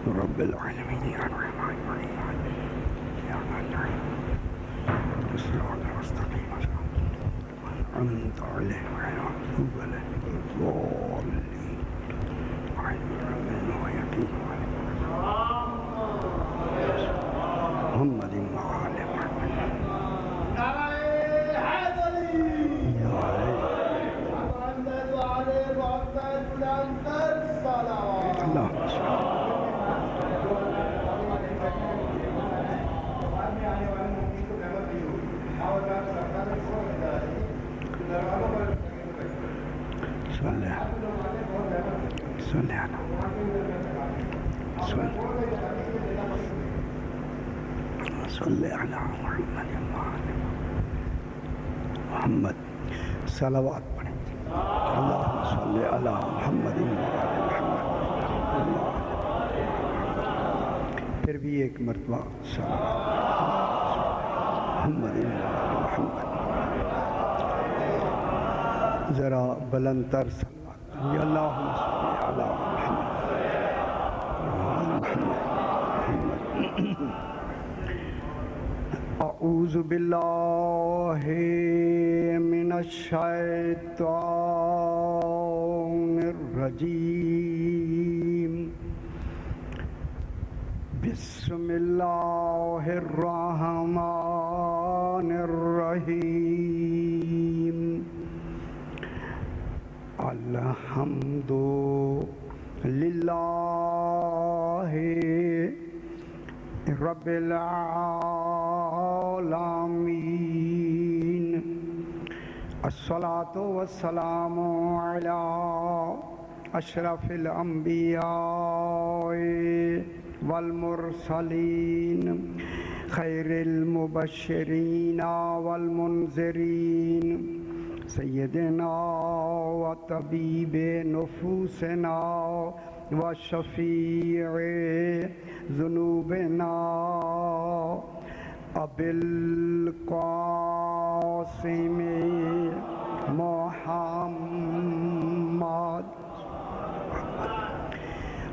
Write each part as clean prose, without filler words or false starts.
رب العالمين الرحمن الرحيم إياك نستعين الصراط المستقيم أنعمت عليهم غير المغضوب عليهم ولا الضالين آمين ويقين محمد وآل محمد صلی علی محمد محمد صلوات پڑھیں اللہم صلی علی محمد پھر بھی ایک مرتبہ محمد محمد ذرا بلند تر صلوات اللہم صلی علی محمد اعوذ باللہ من الشیطان الرجیم بسم اللہ الرحمن الرحیم الحمد للہ رب العالمین الصلاة والسلام علی اشرف الانبیاء والمرسلین خیر المبشرین والمنذرین سیدنا و طبیب نفوسنا و شفیع ذنوبنا ابی القاسم محمد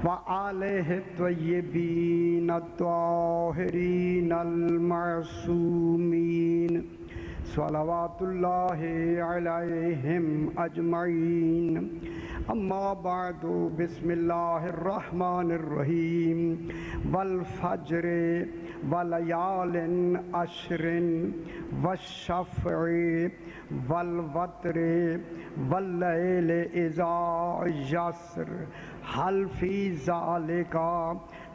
وآلہ الطیبین الطاہرین المعصومین صلوات اللہ علیہم اجمعین اما بعد بسم اللہ الرحمن الرحیم والفجر ولیال عشر والشفع والوتر واللیل اذا یسر حل فی ذالک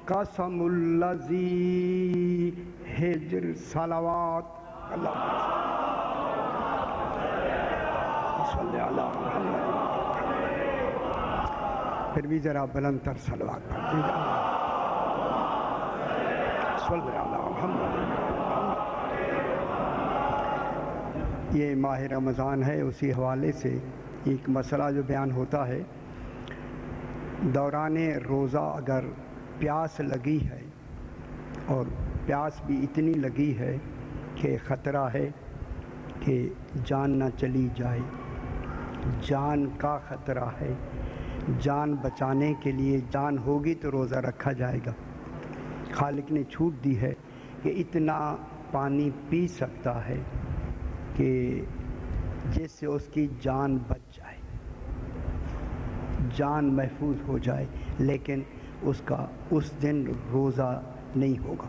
قسم الذی حجر صلوات اللہ صلی علی محمد پھر بھی ذرا بلند تر صلوات پڑھ دیجئے صلی علی محمد یہ ماہ رمضان ہے اسی حوالے سے ایک مسئلہ جو بیان ہوتا ہے دوران روزہ اگر پیاس لگی ہے اور پیاس بھی اتنی لگی ہے کہ خطرہ ہے کہ جان نہ چلی جائے جان کا خطرہ ہے جان بچانے کے لیے جان ہوگی تو روزہ رکھا جائے گا خالق نے چھوٹ دی ہے کہ اتنا پانی پی سکتا ہے کہ جس سے اس کی جان بچ جائے جان محفوظ ہو جائے لیکن اس کا اس دن روزہ نہیں ہوگا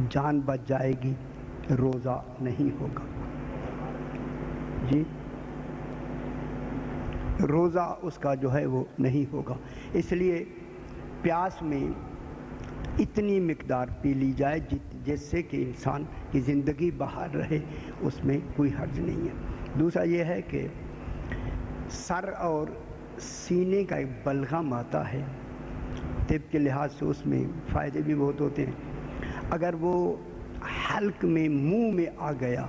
جان بچ جائے گی روزہ نہیں ہوگا جی روزہ اس کا جو ہے وہ نہیں ہوگا اس لیے پیاس میں اتنی مقدار پی لی جائے جس سے کہ انسان کی زندگی باہر رہے اس میں کوئی حرج نہیں ہے دوسرا یہ ہے کہ سر اور سینے کا ایک بلغم آتا ہے طب کے لحاظ سے اس میں فائدے بھی بہت ہوتے ہیں اگر وہ حلق میں منہ میں آ گیا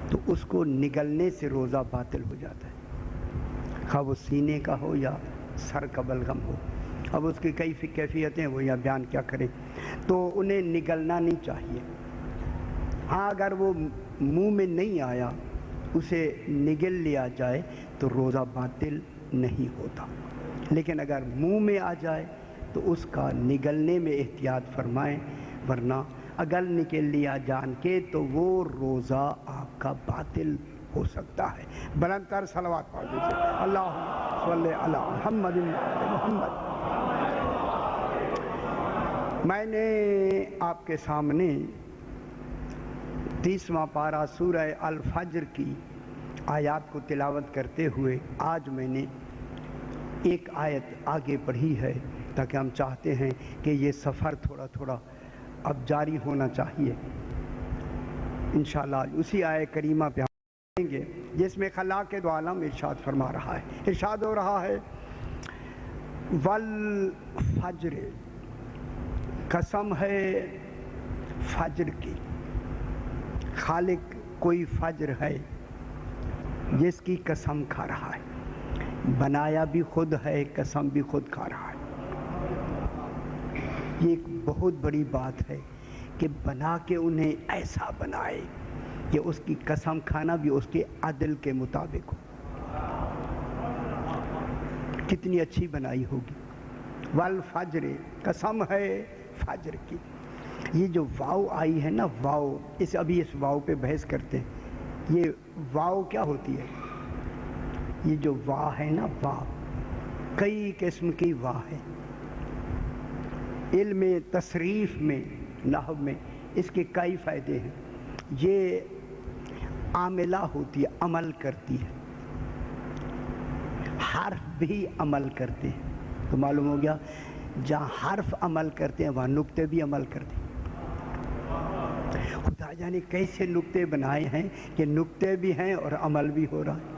تو اس کو نگلنے سے روزہ باطل ہو جاتا ہے خواہ وہ سینے کا ہو یا سر کا بلغم ہو اب اس کی کئی کیفیتیں وہ یا بیان کیا کریں تو انہیں نگلنا نہیں چاہیے ہاں اگر وہ منہ میں نہیں آیا اسے نگل لیا جائے تو روزہ باطل نہیں ہوتا لیکن اگر منہ میں آ جائے تو اس کا نگلنے میں احتیاط فرمائیں، ورنہ اگر نکل لیا جان کے تو وہ روزہ آپ کا باطل ہو سکتا ہے۔ بلند تر صلوات پڑھ دیجیے، اللہم صلی علی محمد محمد۔ میں نے آپ کے سامنے 30واں پارہ سورہ الفجر کی آیات کو تلاوت کرتے ہوئے آج میں نے ایک آیت آگے پڑھی ہے، تاکہ ہم چاہتے ہیں کہ یہ سفر تھوڑا تھوڑا اب جاری ہونا چاہیے۔ انشاءاللہ اسی آیت کریمہ پہ ہم آئیں گے جس میں خلاق دو عالم ارشاد فرما رہا ہے، ارشاد ہو رہا ہے والفجر، قسم ہے فجر کی۔ خالق کوئی فجر ہے جس کی قسم کھا رہا ہے، بنایا بھی خود ہے، قسم بھی خود کھا رہا ہے۔ یہ ایک بہت بڑی بات ہے کہ بنا کے انہیں ایسا بنائے کہ اس کی قسم کھانا بھی اس کے عدل کے مطابق ہو۔ کتنی اچھی بنائی ہوگی۔ والفجر، قسم ہے فجر کی۔ یہ جو واو آئی ہے نا، واو، ابھی اس واو پہ بحث کرتے ہیں۔ یہ واو کیا ہوتی ہے؟ یہ جو وا ہے نا، وا کئی قسم کی وا ہے۔ علم تصریف میں، نحو میں اس کے کئی فائدے ہیں۔ یہ عاملہ ہوتی ہے، عمل کرتی ہے۔ حرف بھی عمل کرتے ہیں، تو معلوم ہو گیا جہاں حرف عمل کرتے ہیں وہاں نقطے بھی عمل کرتے ہیں۔ خدا جانے کیسے نقطے بنائے ہیں کہ نقطے بھی ہیں اور عمل بھی ہو رہا ہے۔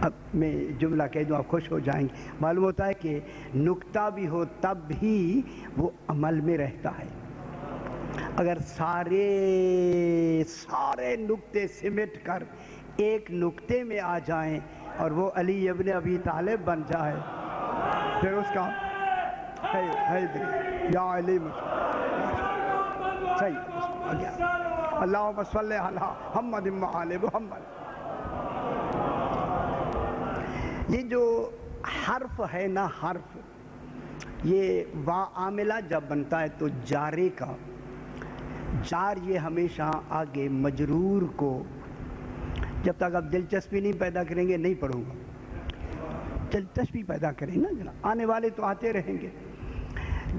اب میں جملہ کہہ دوں آپ خوش ہو جائیں گے۔ معلوم ہوتا ہے کہ نقطہ بھی ہو تب بھی وہ عمل میں رہتا ہے۔ اگر سارے نقطے سمٹ کر ایک نقطے میں آ جائیں اور وہ علی ابن ابی طالب بن جائے، پھر اس کا یا علی صحیح اللہم صلی علی محمد وآل محمد۔ یہ جو حرف ہے نا، حرف، یہ وا عاملہ جب بنتا ہے تو جارے کا جار یہ ہمیشہ آگے مجرور کو، جب تک آپ دلچسپی نہیں پیدا کریں گے نہیں پڑھوں گا۔ دلچسپی پیدا کریں نا جناب، آنے والے تو آتے رہیں گے۔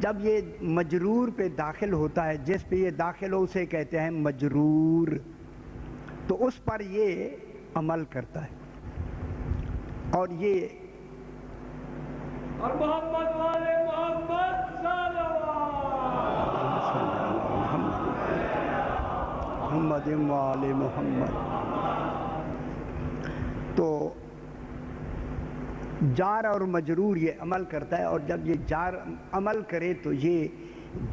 جب یہ مجرور پہ داخل ہوتا ہے، جس پہ یہ داخل ہو اسے کہتے ہیں مجرور، تو اس پر یہ عمل کرتا ہے۔ اور یہ محمد والے محمد محمد والے محمد، تو جار اور مجرور یہ عمل کرتا ہے، اور جب یہ جار عمل کرے تو یہ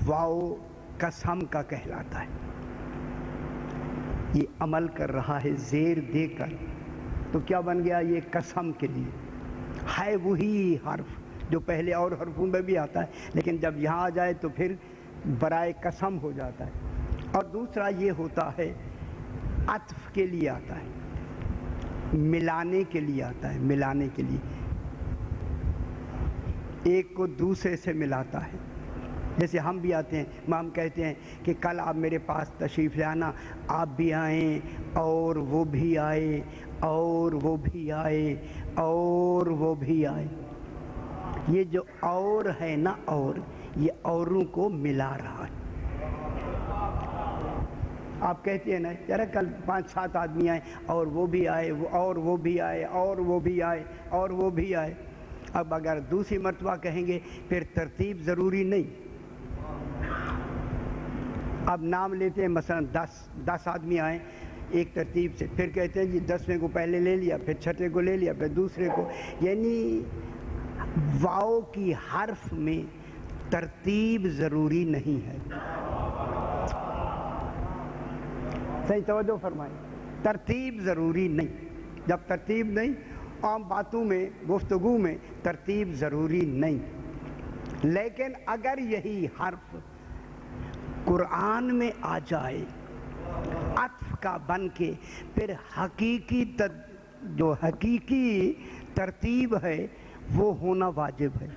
واو قسم کا کہلاتا ہے۔ یہ عمل کر رہا ہے زیر دے کر، تو کیا بن گیا؟ یہ قسم کے لیے ہے وہی حرف جو پہلے اور حرفوں میں بھی آتا ہے، لیکن جب یہاں آ جائے تو پھر برائے قسم ہو جاتا ہے۔ اور دوسرا یہ ہوتا ہے عطف کے لیے آتا ہے، ملانے کے لیے آتا ہے، ملانے کے لیے ایک کو دوسرے سے ملاتا ہے۔ جیسے ہم بھی آتے ہیں، ہم کہتے ہیں کہ کل آپ میرے پاس تشریف لے آنا، آپ بھی آئیں اور وہ بھی آئے اور وہ بھی آئے اور وہ بھی آئے۔ یہ جو اور ہے نا، اور یہ اوروں کو ملا رہا ہے۔ آپ کہتے ہیں نا یار کل 5-7 آدمی آئے اور وہ بھی آئے اور وہ بھی آئے اور وہ بھی آئے اور وہ بھی آئے۔ اب اگر دوسری مرتبہ کہیں گے پھر ترتیب ضروری نہیں۔ اب نام لیتے ہیں، مثلا 10 آدمی آئے ایک ترتیب سے، پھر کہتے ہیں جی 10ویں کو پہلے لے لیا، پھر 6ٹھے کو لے لیا، پھر دوسرے کو۔ یعنی واو کی حرف میں ترتیب ضروری نہیں ہے۔ صحیح توجہ فرمائیں، ترتیب ضروری نہیں۔ جب ترتیب نہیں، عام باتوں میں، گفتگو میں ترتیب ضروری نہیں، لیکن اگر یہی حرف قرآن میں آ جائے عطف کا بن کے، پھر جو حقیقی ترتیب ہے وہ ہونا واجب ہے۔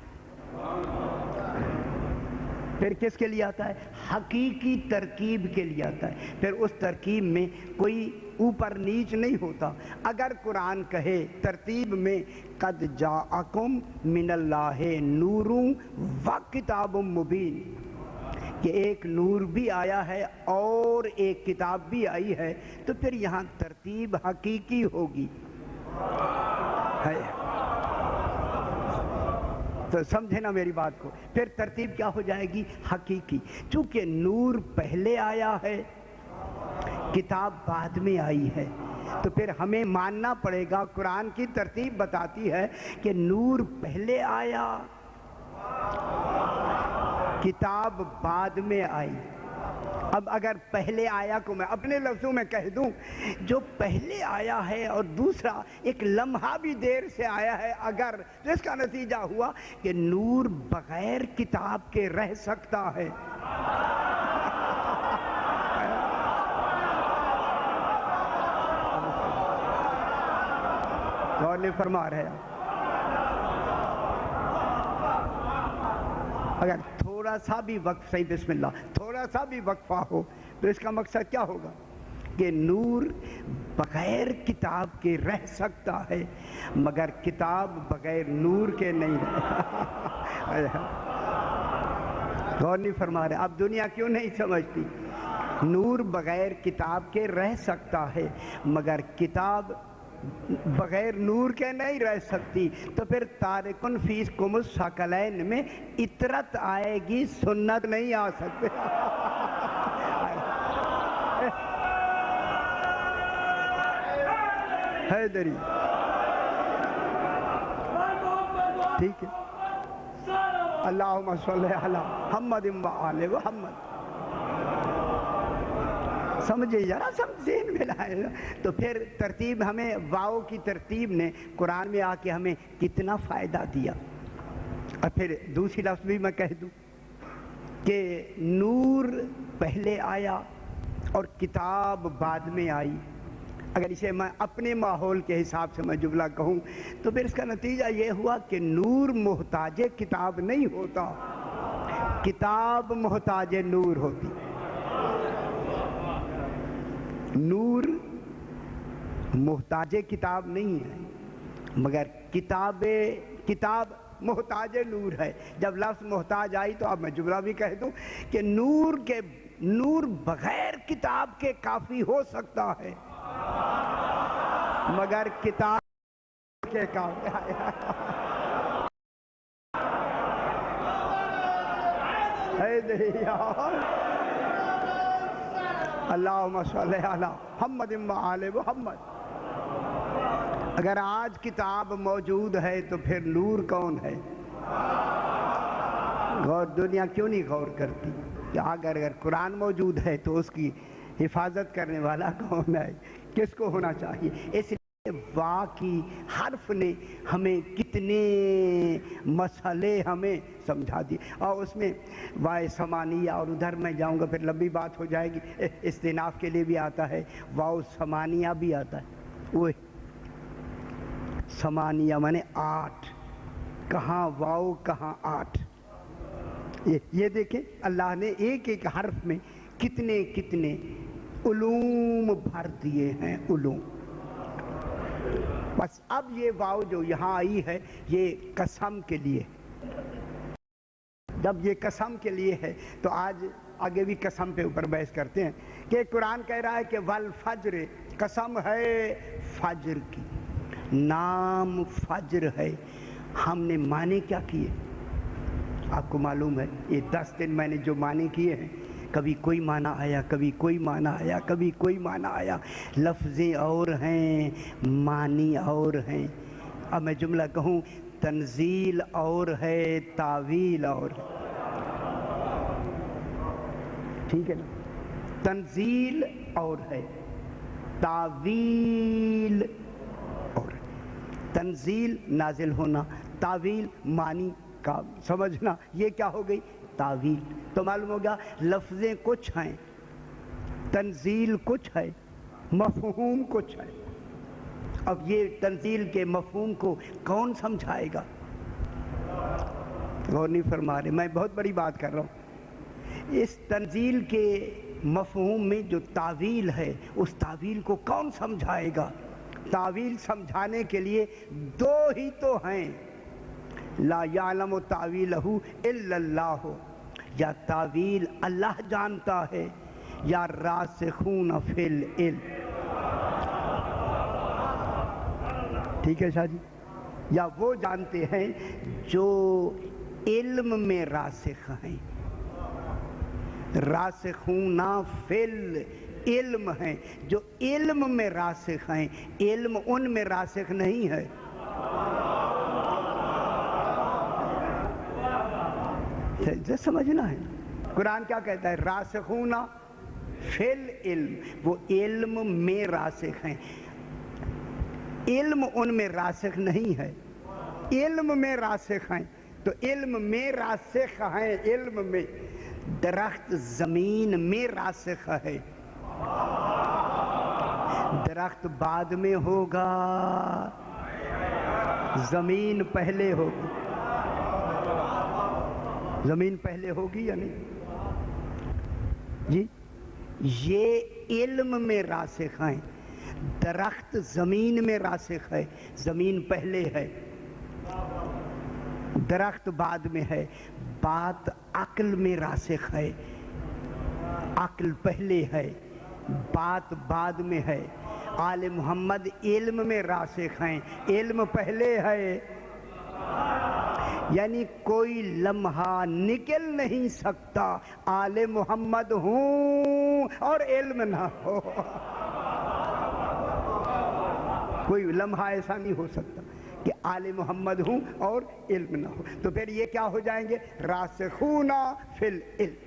پھر کس کے لیے آتا ہے؟ حقیقی ترکیب کے لیے آتا ہے. پھر اس ترکیب میں کوئی اوپر نیچ نہیں ہوتا. اگر قرآن کہے ترتیب میں قد جاءکم من اللہ نور و کتاب مبین، کہ ایک نور بھی آیا ہے اور ایک کتاب بھی آئی ہے، تو پھر یہاں ترتیب حقیقی ہوگی. تو سمجھے نا میری بات کو. پھر ترتیب کیا ہو جائے گی؟ حقیقی. چونکہ نور پہلے آیا ہے، کتاب بعد میں آئی ہے، تو پھر ہمیں ماننا پڑے گا قرآن کی ترتیب بتاتی ہے کہ نور پہلے آیا، کتاب بعد میں آئی. اب اگر پہلے آیا کو میں اپنے لفظوں میں کہہ دوں، جو پہلے آیا ہے اور دوسرا ایک لمحہ بھی دیر سے آیا ہے اگر، تو اس کا نتیجہ ہوا کہ نور بغیر کتاب کے رہ سکتا ہے. غور نہیں فرما رہے. اگر تھوڑا سا بھی وقف، صحیح بسم اللہ، تھوڑا سا بھی وقفہ ہو تو اس کا مقصد کیا ہوگا؟ کہ نور بغیر کتاب کے رہ سکتا ہے، مگر کتاب بغیر نور کے نہیں رہ. غور نہیں فرما رہے. اب دنیا کیوں نہیں سمجھتی؟ نور بغیر کتاب کے رہ سکتا ہے، مگر کتاب بغیر نور کے نہیں رہ سکتی. تو پھر تارکن فیکم الثقلین میں اطرت آئے گی، سنت نہیں آ سکتے. حیدری ٹھیک ہے. اللہم صلی علی محمد و آل محمد. سمجھے ذرا، ذہن میں لائے. تو پھر ترتیب ہمیں، واؤ کی ترتیب نے قرآن میں آ کے ہمیں کتنا فائدہ دیا. اور پھر دوسری لفظ بھی میں کہہ دوں کہ نور پہلے آیا اور کتاب بعد میں آئی. اگر اسے میں اپنے ماحول کے حساب سے میں جملہ کہوں تو پھر اس کا نتیجہ یہ ہوا کہ نور محتاج کتاب نہیں ہوتا، کتاب محتاج نور ہوتی. نور محتاج کتاب نہیں ہے، مگر کتاب محتاج نور ہے. جب لفظ محتاج آئی تو اب میں جملہ بھی کہہ دوں کہ نور بغیر کتاب کے کافی ہو سکتا ہے، مگر کتاب کے کافی. اللہم صلی علی محمد و آل محمد. اگر آج کتاب موجود ہے تو پھر نور کون ہے؟ دنیا کیوں نہیں غور کرتی کہ اگر قرآن موجود ہے تو اس کی حفاظت کرنے والا کون ہے، کس کو ہونا چاہیے؟ اس لیے وا کی حرف نے ہمیں کتنے مسئلے ہمیں سمجھا دی. اور اس میں وائے ثمانیہ، اور ادھر میں جاؤں گا پھر لمبی بات ہو جائے گی. استئناف کے لیے بھی آتا ہے، واؤ ثمانیہ بھی آتا ہے. وہ ثمانیہ مانے 8، کہاں واؤ کہاں 8. یہ دیکھیں اللہ نے ایک ایک حرف میں کتنے کتنے علوم بھر دیے ہیں، علوم. بس اب یہ واو جو یہاں آئی ہے یہ قسم کے لیے. جب یہ قسم کے لیے ہے تو آج آگے بھی قسم پہ اوپر بحث کرتے ہیں کہ قرآن کہہ رہا ہے کہ والفجر، قسم ہے فجر کی. نام فجر ہے. ہم نے معنی کیا کیے؟ آپ کو معلوم ہے یہ 10 دن میں نے جو معنی کیے ہیں، کبھی کوئی معنی آیا، کبھی کوئی معنی آیا، کبھی کوئی معنی آیا. لفظیں اور ہیں، معنی اور ہیں. اب میں جملہ کہوں، تنزیل اور ہے، تعویل اور ہے. ٹھیک ہے نا؟ تنزیل اور ہے، تعویل اور ہے. تنزیل نازل ہونا، تعویل معنی کا سمجھنا، یہ کیا ہو گئی؟ تعویل. تو معلوم ہوگا لفظیں کچھ ہیں، تنزیل کچھ ہے، مفہوم کچھ ہے. اب یہ تنزیل کے مفہوم کو کون سمجھائے گا؟ غور نہیں فرما رہے، میں بہت بڑی بات کر رہا ہوں۔ اس تنزیل کے مفہوم میں جو تعویل ہے، اس تعویل کو کون سمجھائے گا؟ تعویل سمجھانے کے لیے دو ہی تو ہیں، لا یعلم تعویلہ الا اللہ، یا تعویل اللہ جانتا ہے یا راسخون فی العلم۔ ٹھیک ہے شاہ جی؟ یا وہ جانتے ہیں جو علم میں راسخ ہیں، راسخون فی العلم ہیں، جو علم میں راسخ ہیں، علم ان میں راسخ نہیں ہے۔ سمجھنا ہے، قرآن کیا کہتا ہے؟ راسخون فی العلم، وہ علم میں راسخ ہیں، علم ان میں راسخ نہیں ہے، علم میں راسخ ہیں۔ تو علم میں راسخ ہیں، علم میں۔ درخت زمین میں راسخ ہے، درخت بعد میں ہوگا، زمین پہلے ہوگی۔ زمین پہلے ہوگی یا نہیں جی؟ یہ علم میں راسخ ہیں، درخت زمین میں راسخ ہے، زمین پہلے ہے، درخت بعد میں ہے۔ بات عقل میں راسخ ہے، عقل پہلے ہے، بات بعد میں ہے۔ آل محمد علم میں راسخ ہیں، علم پہلے ہے، یعنی کوئی لمحہ نکل نہیں سکتا آل محمد ہوں اور علم نہ ہو۔ کوئی لمحہ ایسا نہیں ہو سکتا کہ آل محمد ہوں اور علم نہ ہو۔ تو پھر یہ کیا ہو جائیں گے؟ راسخون فی العلم۔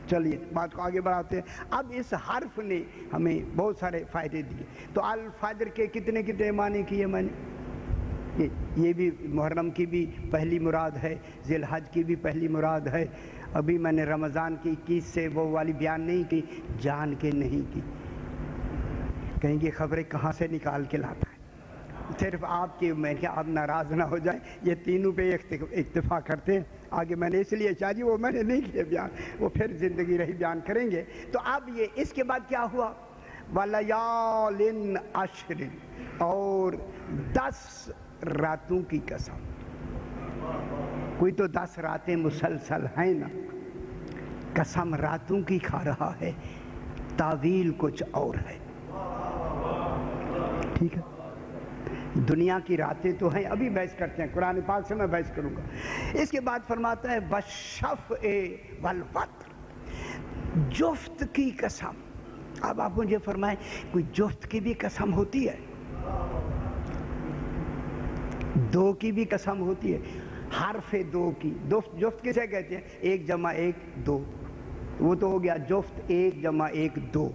چلیے بات کو آگے بڑھاتے ہیں۔ اب اس حرف نے ہمیں بہت سارے فائدے دیے۔ تو الفجر کے کتنے معنی کیے میں نے؟ یہ بھی محرم کی بھی پہلی مراد ہے، ذی الحج کی بھی پہلی مراد ہے۔ ابھی میں نے رمضان کی 21 سے وہ والی بیان نہیں کی، جان کے نہیں کی، کہیں گے خبریں کہاں سے نکال کے لاتا ہے۔ صرف آپ کی، میں کہ آپ ناراض نہ ہو جائیں، یہ تینوں پہ اکتفا کرتے ہیں۔ آگے میں نے اس لیے شاہ جی وہ میں نے نہیں کیا بیان، وہ پھر زندگی رہی بیان کریں گے۔ تو اب یہ اس کے بعد کیا ہوا؟ وَلَيَالٍ عَشْرٍ، اور 10 راتوں کی قسم۔ کوئی تو 10 راتیں مسلسل ہیں نا، قسم راتوں کی کھا رہا ہے، تعویل کچھ اور ہے۔ ٹھیک ہے، دنیا کی راتیں تو ہیں، ابھی بحث کرتے ہیں، قرآن پاک سے میں بحث کروں گا۔ اس کے بعد فرماتا ہے وَالشَّفْعِ وَالْوَتْرِ، جفت کی قسم۔ اب آپ مجھے فرمائیں، کوئی جفت کی بھی قسم ہوتی ہے؟ دو کی بھی قسم ہوتی ہے، حرف دو کی۔ جفت کسے کہتے ہیں؟ 1 + 1 2، وہ تو ہو گیا جفت 1 + 1 2۔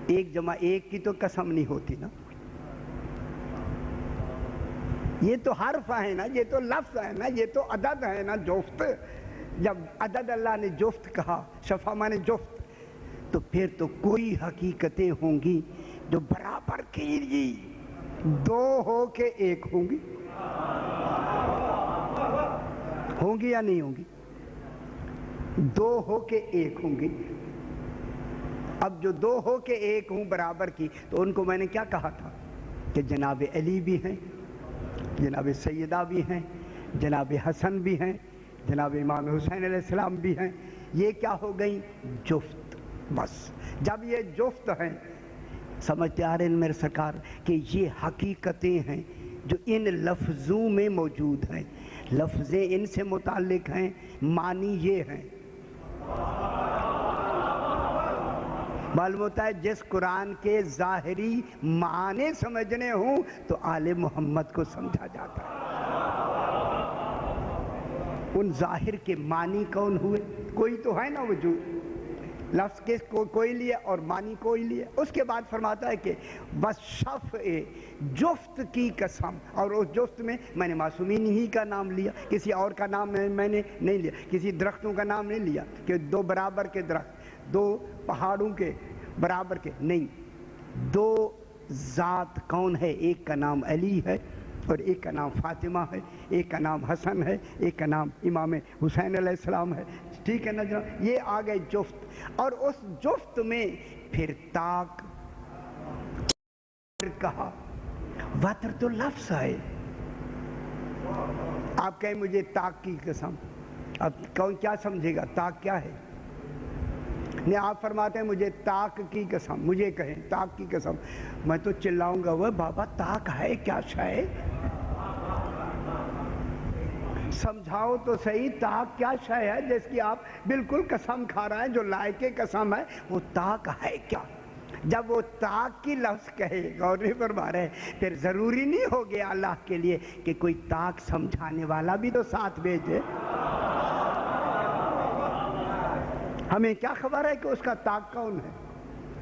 1 + 1 کی تو قسم نہیں ہوتی نا، یہ تو حرف ہے نا، یہ تو لفظ ہے نا، یہ تو عدد ہے نا جفت۔ جب عدد اللہ نے جفت کہا، شفا مانے جفت، تو پھر تو کوئی حقیقتیں ہوں گی جو برابر کی 2 ہو کے 1 ہوں گی، ہوں گی یا نہیں ہوں گی؟ 2 ہو کے 1 ہوں گی۔ اب جو 2 ہو کے 1 ہوں برابر کی، تو ان کو میں نے کیا کہا تھا کہ جناب علی بھی ہیں، جناب سیدہ بھی ہیں، جناب حسن بھی ہیں، جناب امام حسین علیہ السلام بھی ہیں۔ یہ کیا ہو گئی؟ جفت۔ بس جب یہ جفت ہیں، سمجھتے آ رہے ہیں میرے سرکار کہ یہ حقیقتیں ہیں جو ان لفظوں میں موجود ہیں، لفظیں ان سے متعلق ہیں، معنی یہ ہیں۔ معلوم ہوتا ہے جس قرآن کے ظاہری معنی سمجھنے ہوں تو آل محمد کو سمجھا جاتا ہے۔ ان ظاہر کے معنی کون ہوئے؟ کوئی تو ہے نا وجود، لفظ کے کوئی لیے اور معنی کوئی لیے۔ اس کے بعد فرماتا ہے کہ وَالشَّفْعِ، جفت کی قسم، اور اس جفت میں میں نے معصومین ہی کا نام لیا، کسی اور کا نام میں نے نہیں لیا، کسی درختوں کا نام نہیں لیا کہ 2 برابر کے درخت، 2 پہاڑوں کے برابر کے نہیں، 2 ذات کون ہے؟ ایک کا نام علی ہے، اور ایک کا نام فاطمہ ہے، ایک کا نام حسن ہے، ایک کا نام امام حسین علیہ السلام ہے، ٹھیک ہے نا جناب؟ یہ آ گئے جفت، اور اس جفت میں پھر طاق کہا، وتر تو لفظ ہے۔ آپ کہیں مجھے طاق کی قسم، اب کون کیا سمجھے گا طاق کیا ہے؟ نہیں، آپ فرماتے ہیں مجھے طاق کی قسم، مجھے کہیں طاق کی قسم، میں تو چلاؤں گا وہ بابا طاق ہے کیا شے؟ سمجھاؤ تو صحیح، طاق کیا شے ہے جس کی آپ بالکل قسم کھا رہا ہے، جو لائق قسم ہے وہ طاق ہے کیا؟ جب وہ طاق کی لفظ کہے، غور نہیں فرما رہے، پھر ضروری نہیں ہو گیا اللہ کے لیے کہ کوئی طاق سمجھانے والا بھی تو ساتھ بھیجے؟ ہمیں کیا خبر ہے کہ اس کا طاق کون ہے؟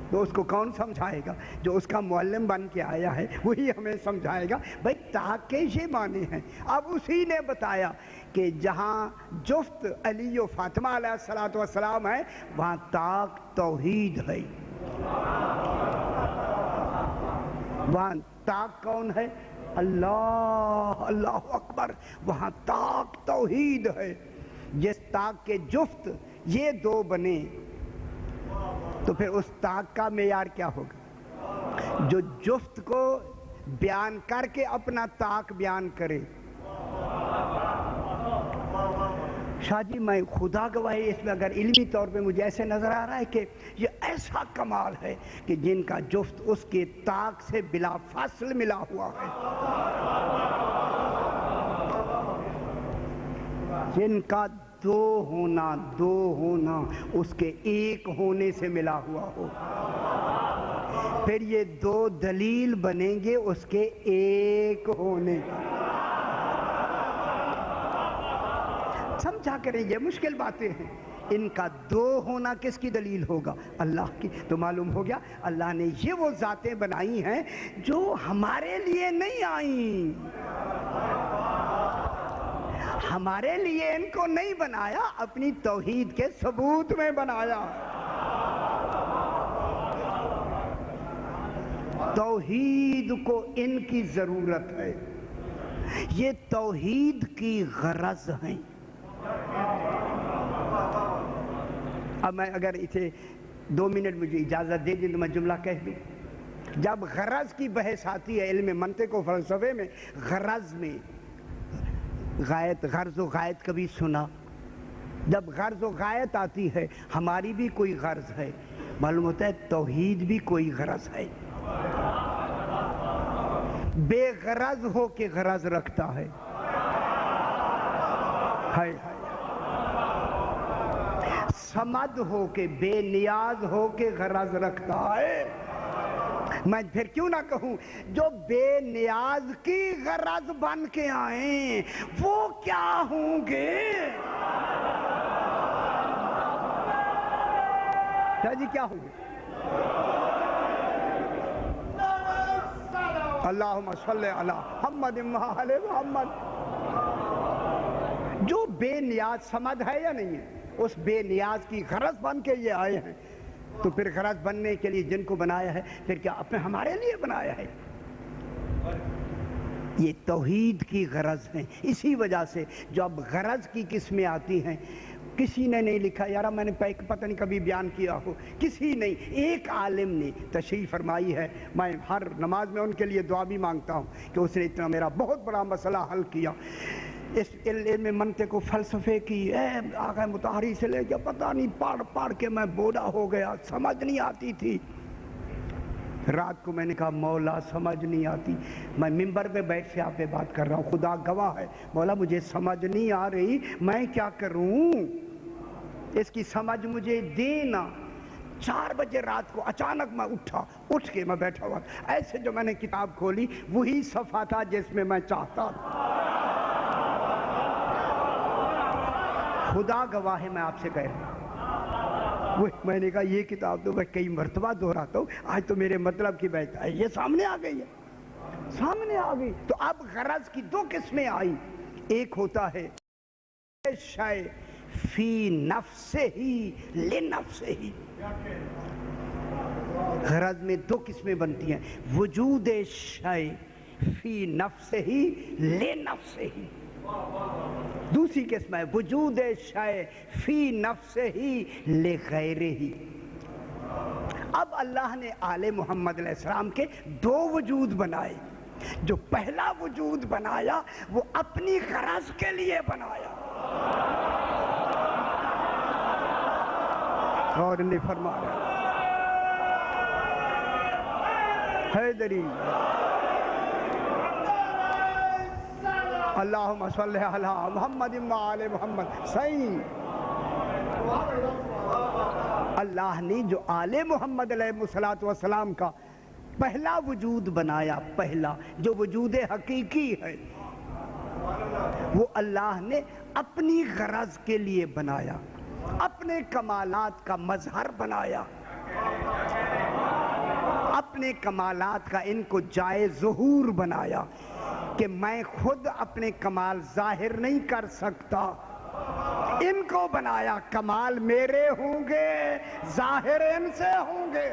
تو اس کو کون سمجھائے گا؟ جو اس کا معلم بن کے آیا ہے وہی ہمیں سمجھائے گا۔ بھائی طاق کے یہ معنی ہیں، اب اسی نے بتایا کہ جہاں جفت علی و فاطمہ علیہ السلام ہے وہاں طاق توحید ہے۔ وہاں طاق کون ہے؟ اللہ، اللہ اکبر، وہاں طاق توحید ہے۔ جس طاق کے جفت یہ دو بنے تو پھر اس طاق کا معیار کیا ہوگا؟ جو جفت کو بیان کر کے اپنا طاق بیان کرے۔ شاہ جی میں خدا گواہی، اس میں اگر علمی طور پہ مجھے ایسے نظر آ رہا ہے کہ یہ ایسا کمال ہے کہ جن کا جفت اس کے طاق سے بلا فاصل ملا ہوا ہے، جن کا دو ہونا اس کے ایک ہونے سے ملا ہوا ہو، پھر یہ دو دلیل بنیں گے اس کے ایک ہونے کا۔ سمجھا کریں، یہ مشکل باتیں ہیں۔ ان کا دو ہونا کس کی دلیل ہوگا؟ اللہ کی۔ تو معلوم ہو گیا اللہ نے یہ وہ ذاتیں بنائی ہیں جو ہمارے لیے نہیں آئیں، ہمارے لیے ان کو نہیں بنایا، اپنی توحید کے ثبوت میں بنایا۔ توحید کو ان کی ضرورت ہے، یہ توحید کی غرض ہیں۔ اب میں اگر اسے 2 منٹ مجھے اجازت دے دیں تو میں جملہ کہہ دوں۔ جب غرض کی بحث آتی ہے علم منطق و فلسفے میں، غرض میں غایت، غرض و غایت کبھی سنا؟ جب غرض و غایت آتی ہے، ہماری بھی کوئی غرض ہے، معلوم ہوتا ہے توحید بھی کوئی غرض ہے۔ بے غرض ہو کے غرض رکھتا ہے، سمد ہو کے، بے نیاز ہو کے غرض رکھتا ہے۔ میں پھر کیوں نہ کہوں جو بے نیاز کی غرض بن کے آئیں وہ کیا ہوں گے؟ کیا جی کیا ہوں گے؟ اللہم صلی علی محمد وعلی محمد۔ جو بے نیاز سمد ہے یا نہیں ہے، اس بے نیاز کی غرض بن کے یہ آئے ہیں، تو پھر غرض بننے کے لیے جن کو بنایا ہے پھر کیا اپنے ہمارے لیے بنایا ہے؟ یہ توحید کی غرض ہیں۔ اسی وجہ سے جب غرض کی قسمیں آتی ہیں، کسی نے نہیں لکھا، یارہ میں نے پتہ نہیں کبھی بیان کیا ہو، کسی نہیں، ایک عالم نے تشریح فرمائی ہے، میں ہر نماز میں ان کے لیے دعا بھی مانگتا ہوں کہ اس نے اتنا میرا بہت بڑا مسئلہ حل کیا۔ اس علم منطق و فلسفے کی آغا مطہری سے لے کے پتہ نہیں پڑھ کے میں بوڑھا ہو گیا، سمجھ نہیں آتی تھی۔ رات کو میں نے کہا مولا سمجھ نہیں آتی، میں ممبر پہ بیٹھ سے آپ پہ بات کر رہا ہوں، خدا گواہ ہے، مولا مجھے سمجھ نہیں آ رہی، میں کیا کروں؟ اس کی سمجھ مجھے دینا۔ 4 بجے رات کو اچانک میں اٹھ کے میں بیٹھا ہوا، ایسے جو میں نے کتاب کھولی وہی صفحہ تھا جس میں میں چاہتا تھا۔ خدا گواہ ہے، میں آپ سے کہہ رہا ہوں، میں نے کہا یہ کتاب تو میں کئی مرتبہ دہراتا ہوں، آج تو میرے مطلب کی بات ہے، یہ سامنے آ گئی ہے، سامنے آ گئی۔ تو اب غرض کی 2 قسمیں آئی، ایک ہوتا ہے شے فی نفسہ ہی لنفسہ ہی۔ غرض میں 2 قسمیں بنتی ہیں، وجود شے فی نفس ہی لے نفس ہی. دوسری قسم ہے وجود شے فی نفس ہی لے غیر ہی. اب اللہ نے آل محمد علیہ السلام کے دو وجود بنائے. جو پہلا وجود بنایا وہ اپنی غرض کے لیے بنایا. اور نہیں فرما رہا حیدری. اللہم صلی علی محمد و آل محمد. صحیح. اللہ نے جو آل محمد علیہ السلام کا پہلا وجود بنایا، پہلا جو وجود حقیقی ہے، وہ اللہ نے اپنی غرض کے لیے بنایا، اپنے کمالات کا مظہر بنایا، اپنے کمالات کا ان کو جائے ظہور بنایا کہ میں خود اپنے کمال ظاہر نہیں کر سکتا. ان کو بنایا کمال میرے ہوں گے، ظاہر ان سے ہوں گے.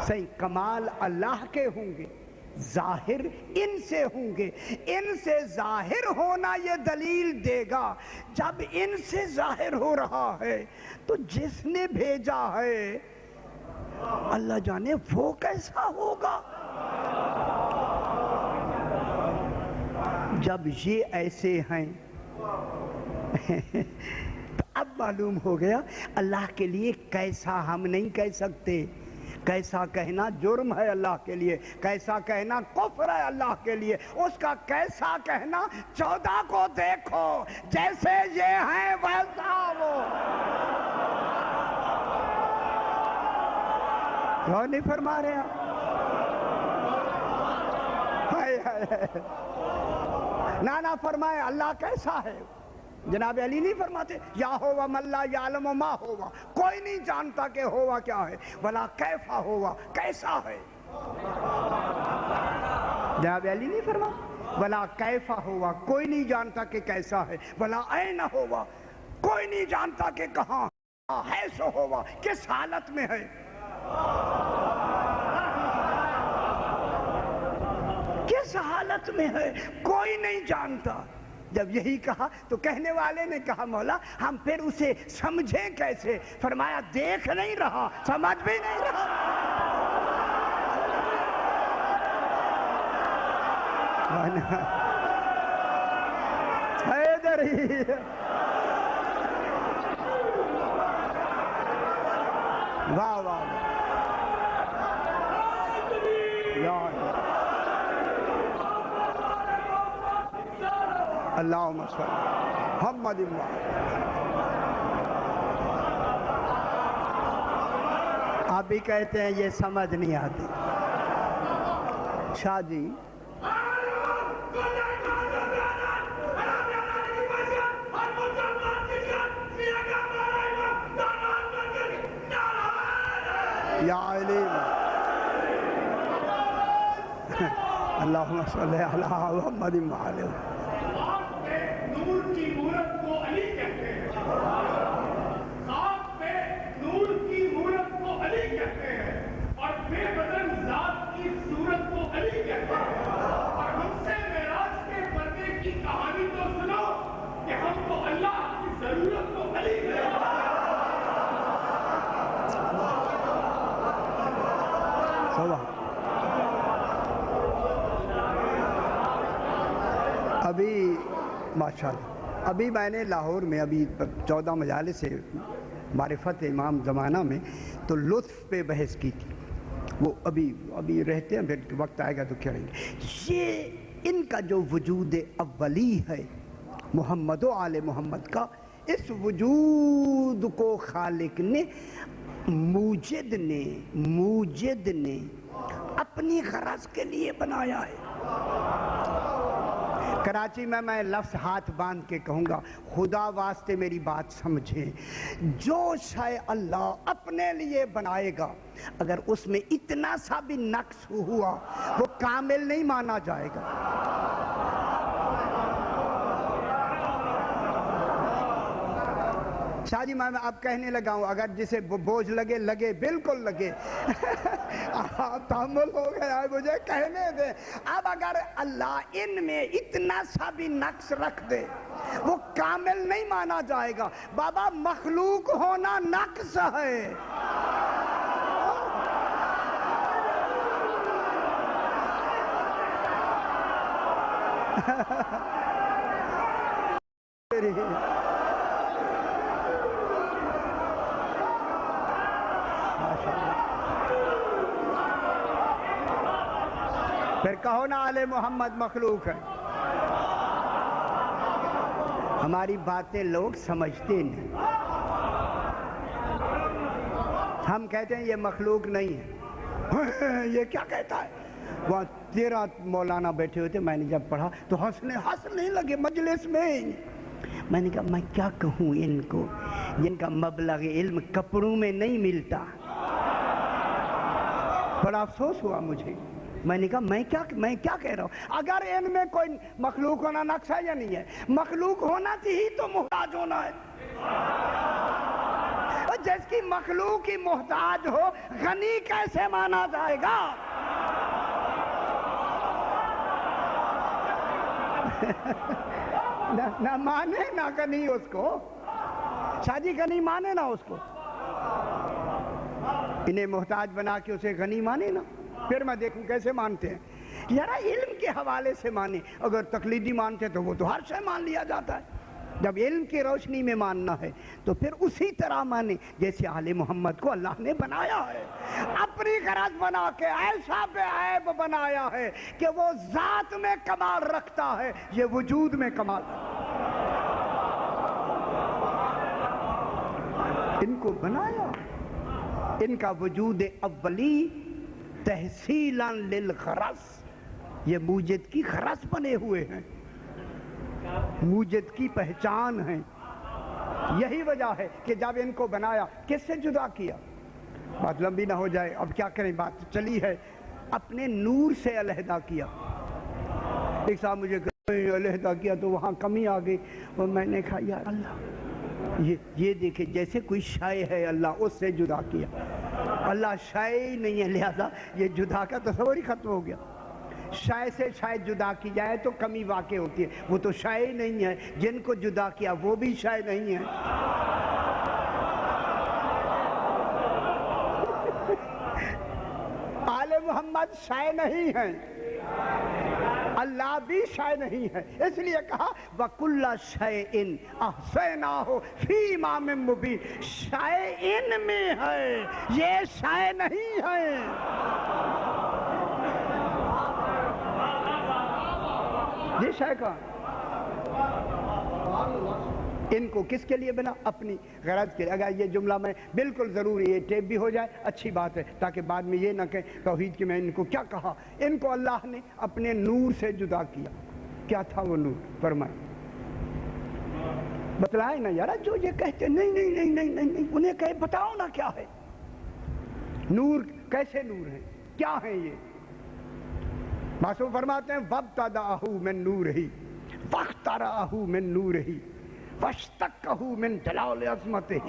صحیح. کمال اللہ کے ہوں گے، ظاہر ان سے ہوں گے. ان سے ظاہر ہونا یہ دلیل دے گا جب ان سے ظاہر ہو رہا ہے تو جس نے بھیجا ہے اللہ جانے وہ کیسا ہوگا. جب یہ ایسے ہیں تو اب معلوم ہو گیا اللہ کے لیے کیسا ہم نہیں کہہ سکتے. کیسا کہنا جرم ہے اللہ کے لیے، کیسا کہنا کفر ہے اللہ کے لیے. اس کا کیسا کہنا 14 کو دیکھو، جیسے یہ ہیں ویسا وہ. وہ نہیں فرما رہے ہیں. نانا فرمائے اللہ کیسا ہے. جناب علی نہیں فرماتے یا ہوا من لا یعلم ما ہوا، کوئی نہیں جانتا کہ ہوا کیا ہے، ولا کیفا ہوا، کیسا ہے. جناب علی نہیں فرما ولا کیفا ہوا، کوئی نہیں جانتا کہ کیسا ہے، ولا این ہوا، کوئی نہیں جانتا کہ کہاں ہے. سو ہوا کس حالت میں ہے، کس حالت میں ہے، کوئی نہیں جانتا. جب یہی کہا تو کہنے والے نے کہا مولا ہم پھر اسے سمجھیں کیسے. فرمایا دیکھ نہیں رہا، سمجھ بھی نہیں رہا. حیدری. واہ واہ اللہم صلی محمد. آپ بھی کہتے ہیں یہ سمجھ نہیں آتی. شاہ جی یا علی اللہم صلی علی محمد وعلی. نور کی مورت کو علی کہتے ہیں، آپ پہ نور کی مورت کو علی کہتے ہیں، اور بے بدن ذات کی صورت کو علی کہتے ہیں. اور ہم سے معراج کے پردے کی کہانی تو سنو کہ ہم تو اللہ کی ضرورت کو علی کہتے ہیں. ابھی ماشاءاللہ ابھی میں نے لاہور میں ابھی 14 مجالس سے معرفت امام زمانہ میں تو لطف پہ بحث کی تھی. وہ ابھی رہتے ہیں، پھر وقت آئے گا تو کیا رہیں گے. یہ ان کا جو وجود اولی ہے محمد و آل محمد کا، اس وجود کو خالق نے موجد نے اپنی غرض کے لیے بنایا ہے. کراچی میں لفظ ہاتھ باندھ کے کہوں گا، خدا واسطے میری بات سمجھیں. جو شے اللہ اپنے لیے بنائے گا اگر اس میں اتنا سا بھی نقص ہوا وہ کامل نہیں مانا جائے گا. شاہ جی میں اب کہنے لگا ہوں، اگر جسے بوجھ لگے بالکل لگے. تحمل ہو گیا ہے، مجھے کہنے دے۔ اب اگر اللہ ان میں اتنا سا بھی نقص رکھ دے وہ کامل نہیں مانا جائے گا۔ بابا مخلوق ہونا نقص ہے۔ پھر کہو نا آل محمد مخلوق ہے۔ ہماری باتیں لوگ سمجھتے نہیں، ہم کہتے ہیں یہ مخلوق نہیں ہے، یہ کیا کہتا ہے؟ وہاں 13 مولانا بیٹھے ہوئے تھے، میں نے جب پڑھا تو ہنسنے لگے مجلس میں۔ میں نے کہا میں کیا کہوں ان کو، جن کا مبلغ علم کپڑوں میں نہیں ملتا۔ بڑا افسوس ہوا مجھے۔ میں نے کہا میں کیا کہہ رہا ہوں؟ اگر ان میں کوئی مخلوق ہونا نقص ہے یا نہیں ہے؟ مخلوق ہونا ہی تو محتاج ہونا ہے۔ جس کی مخلوق ہی محتاج ہو، غنی کیسے مانا جائے گا؟ نہ مانے نہ غنی اس کو، شادی غنی مانے نہ اس کو، انہیں محتاج بنا کے اسے غنی مانے نا۔ پھر میں دیکھوں کیسے مانتے ہیں۔ یار علم کے حوالے سے مانے، اگر تقلیدی مانتے تو وہ تو ہر شے مان لیا جاتا ہے۔ جب علم کی روشنی میں ماننا ہے تو پھر اسی طرح مانے جیسے آل محمد کو اللہ نے بنایا ہے، اپنی غرض بنا کے ایسا بے عیب بنایا ہے کہ وہ ذات میں کمال رکھتا ہے، یہ وجود میں کمال ان کو بنایا۔ ان کا وجود اولی تحصیلاً للغرض، یہ موجد کی غرض بنے ہوئے ہیں، موجد کی پہچان ہیں۔ یہی وجہ ہے کہ جب ان کو بنایا کس سے جدا کیا؟ بات لمبی نہ ہو جائے، اب کیا کریں، بات چلی ہے، اپنے نور سے علیحدہ کیا۔ ایک صاحب مجھے علیحدہ کیا تو وہاں کمی آ گئی، اور میں نے کہا یا اللہ، یہ دیکھیں جیسے کوئی شے ہے، اللہ اس سے جدا کیا۔ اللہ شے ہی نہیں ہے، لہذا یہ جدا کا تصور ہی ختم ہو گیا۔ شے سے شے جدا کی جائے تو کمی واقع ہوتی ہے، وہ تو شے ہی نہیں ہے، جن کو جدا کیا وہ بھی شے نہیں ہے۔ آل محمد شے نہیں ہے، اللہ بھی شے نہیں ہے، اس لیے کہا وَكُلَّ شَيْءٍ أَحْصَيْنَاهُ فِي إِمَامٍ مُبِينٍ۔ شے ان میں ہے، یہ شے نہیں ہے۔ یہ شے کا ان کو کس کے لیے بنا؟ اپنی غرض کے لیے۔ اگر یہ جملہ میں بالکل ضروری ہے، ٹیپ بھی ہو جائے اچھی بات ہے، تاکہ بعد میں یہ نہ کہیں توحید کہ میں ان کو کیا کہا۔ ان کو اللہ نے اپنے نور سے جدا کیا۔ کیا تھا وہ نور؟ فرمائے بتلائے نا یار، جو یہ کہتے نہیں نہیں نہیں نہیں نہیں نہیں، انہیں کہے بتاؤ نا کیا ہے نور، کیسے نور ہے، کیا ہے یہ؟ معصوم فرماتے ہیں وَابْتَدَأَهُ مِن نُورِهِ وَاخْتَرَأَهُ مِن نُورِهِ وَاشْتَقَّهُ مِن جَلَالِ عَظْمَتِهِ۔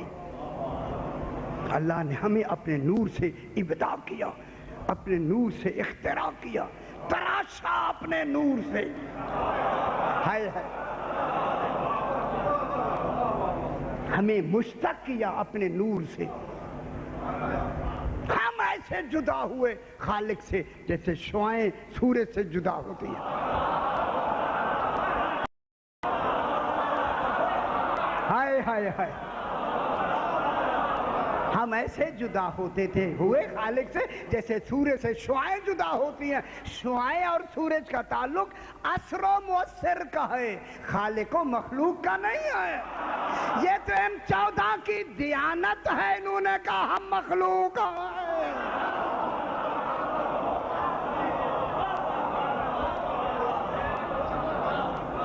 اللہ نے ہمیں اپنے نور سے ابتدا کیا، اپنے نور سے اختراع کیا، تراشا اپنے نور سے، ہائے ہائے، ہمیں مشتق کیا اپنے نور سے۔ ہم ایسے جدا ہوئے خالق سے جیسے شعاعیں سورج سے جدا ہوتی ہیں۔ ہائے ہائے ہائے، ہم ایسے جدا ہوتے تھے ہوئے خالق سے جیسے سورج سے شعاعیں جدا ہوتی ہیں۔ شعاعیں اور سورج کا تعلق اثر و مؤثر کا ہے، خالق و مخلوق کا نہیں ہے۔ یہ تو M14 کی دیانت ہے، انہوں نے کہا ہم مخلوق ہیں۔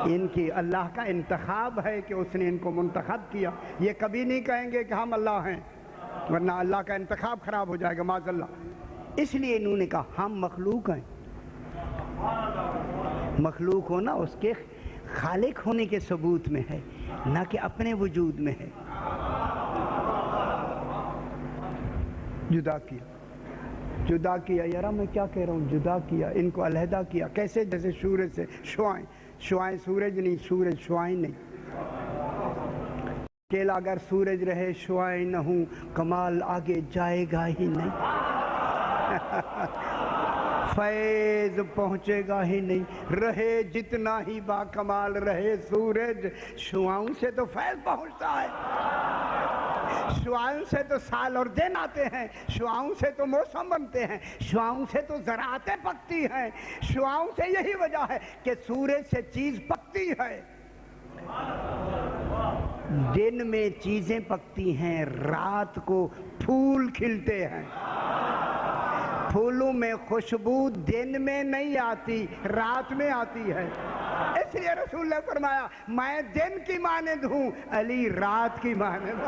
ان کی اللہ کا انتخاب ہے کہ اس نے ان کو منتخب کیا، یہ کبھی نہیں کہیں گے کہ ہم اللہ ہیں، ورنہ اللہ کا انتخاب خراب ہو جائے گا معاذ اللہ۔ اس لیے انہوں نے کہا ہم مخلوق ہیں۔ مخلوق ہونا اس کے خالق ہونے کے ثبوت میں ہے، نہ کہ اپنے وجود میں ہے۔ جدا کیا جدا کیا، یارا میں کیا کہہ رہا ہوں، جدا کیا، ان کو علیحدہ کیا. کیسے؟ جیسے سورج سے شعائیں. شعائیں سورج نہیں، سورج شعائیں نہیں. اکیلا اگر سورج رہے شعائیں نہ ہوں، کمال آگے جائے گا ہی نہیں. فیض پہنچے گا ہی نہیں. رہے جتنا ہی با کمال رہے سورج، شعاؤں سے تو فیض پہنچتا ہے. شعاؤں سے تو سال اور دن آتے ہیں، شعاؤں سے تو موسم بنتے ہیں، شعاؤں سے تو زراعتیں پکتی ہیں. شعاؤں سے یہی وجہ ہے کہ سورج سے چیز پکتی ہے. دن میں چیزیں پکتی ہیں، رات کو پھول کھلتے ہیں. پھولوں میں خوشبو دن میں نہیں آتی، رات میں آتی ہے. اس لیے رسول نے فرمایا میں دن کی مانند ہوں، علی رات کی مانند.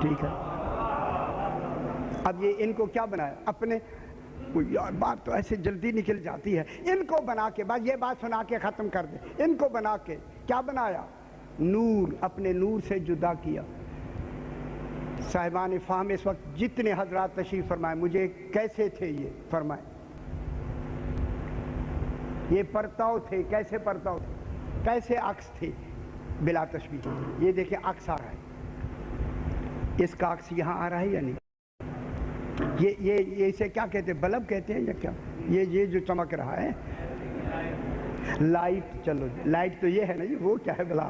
ٹھیک ہے. اب یہ ان کو کیا بنایا اپنے، یار بات تو ایسے جلدی نکل جاتی ہے. ان کو بنا کے بس یہ بات سنا کے ختم کر دیں. ان کو بنا کے کیا بنایا؟ نور، اپنے نور سے جدا کیا. صاحبان فہم اس وقت جتنے حضرات تشریف فرمائے، مجھے کیسے تھے یہ فرمائے. یہ پرتاؤ تھے، کیسے پرتاؤ تھے، کیسے عکس تھے بلا تشبیہ. یہ دیکھیں عکس آ رہا ہے، اس کا عکس یہاں آ رہا ہے یا نہیں؟ یہ اسے کیا کہتے ہیں، بلب کہتے ہیں یا کیا؟ یہ جو چمک رہا ہے لائٹ. چلو لائٹ تو یہ ہے نا جی، وہ کیا ہے بلا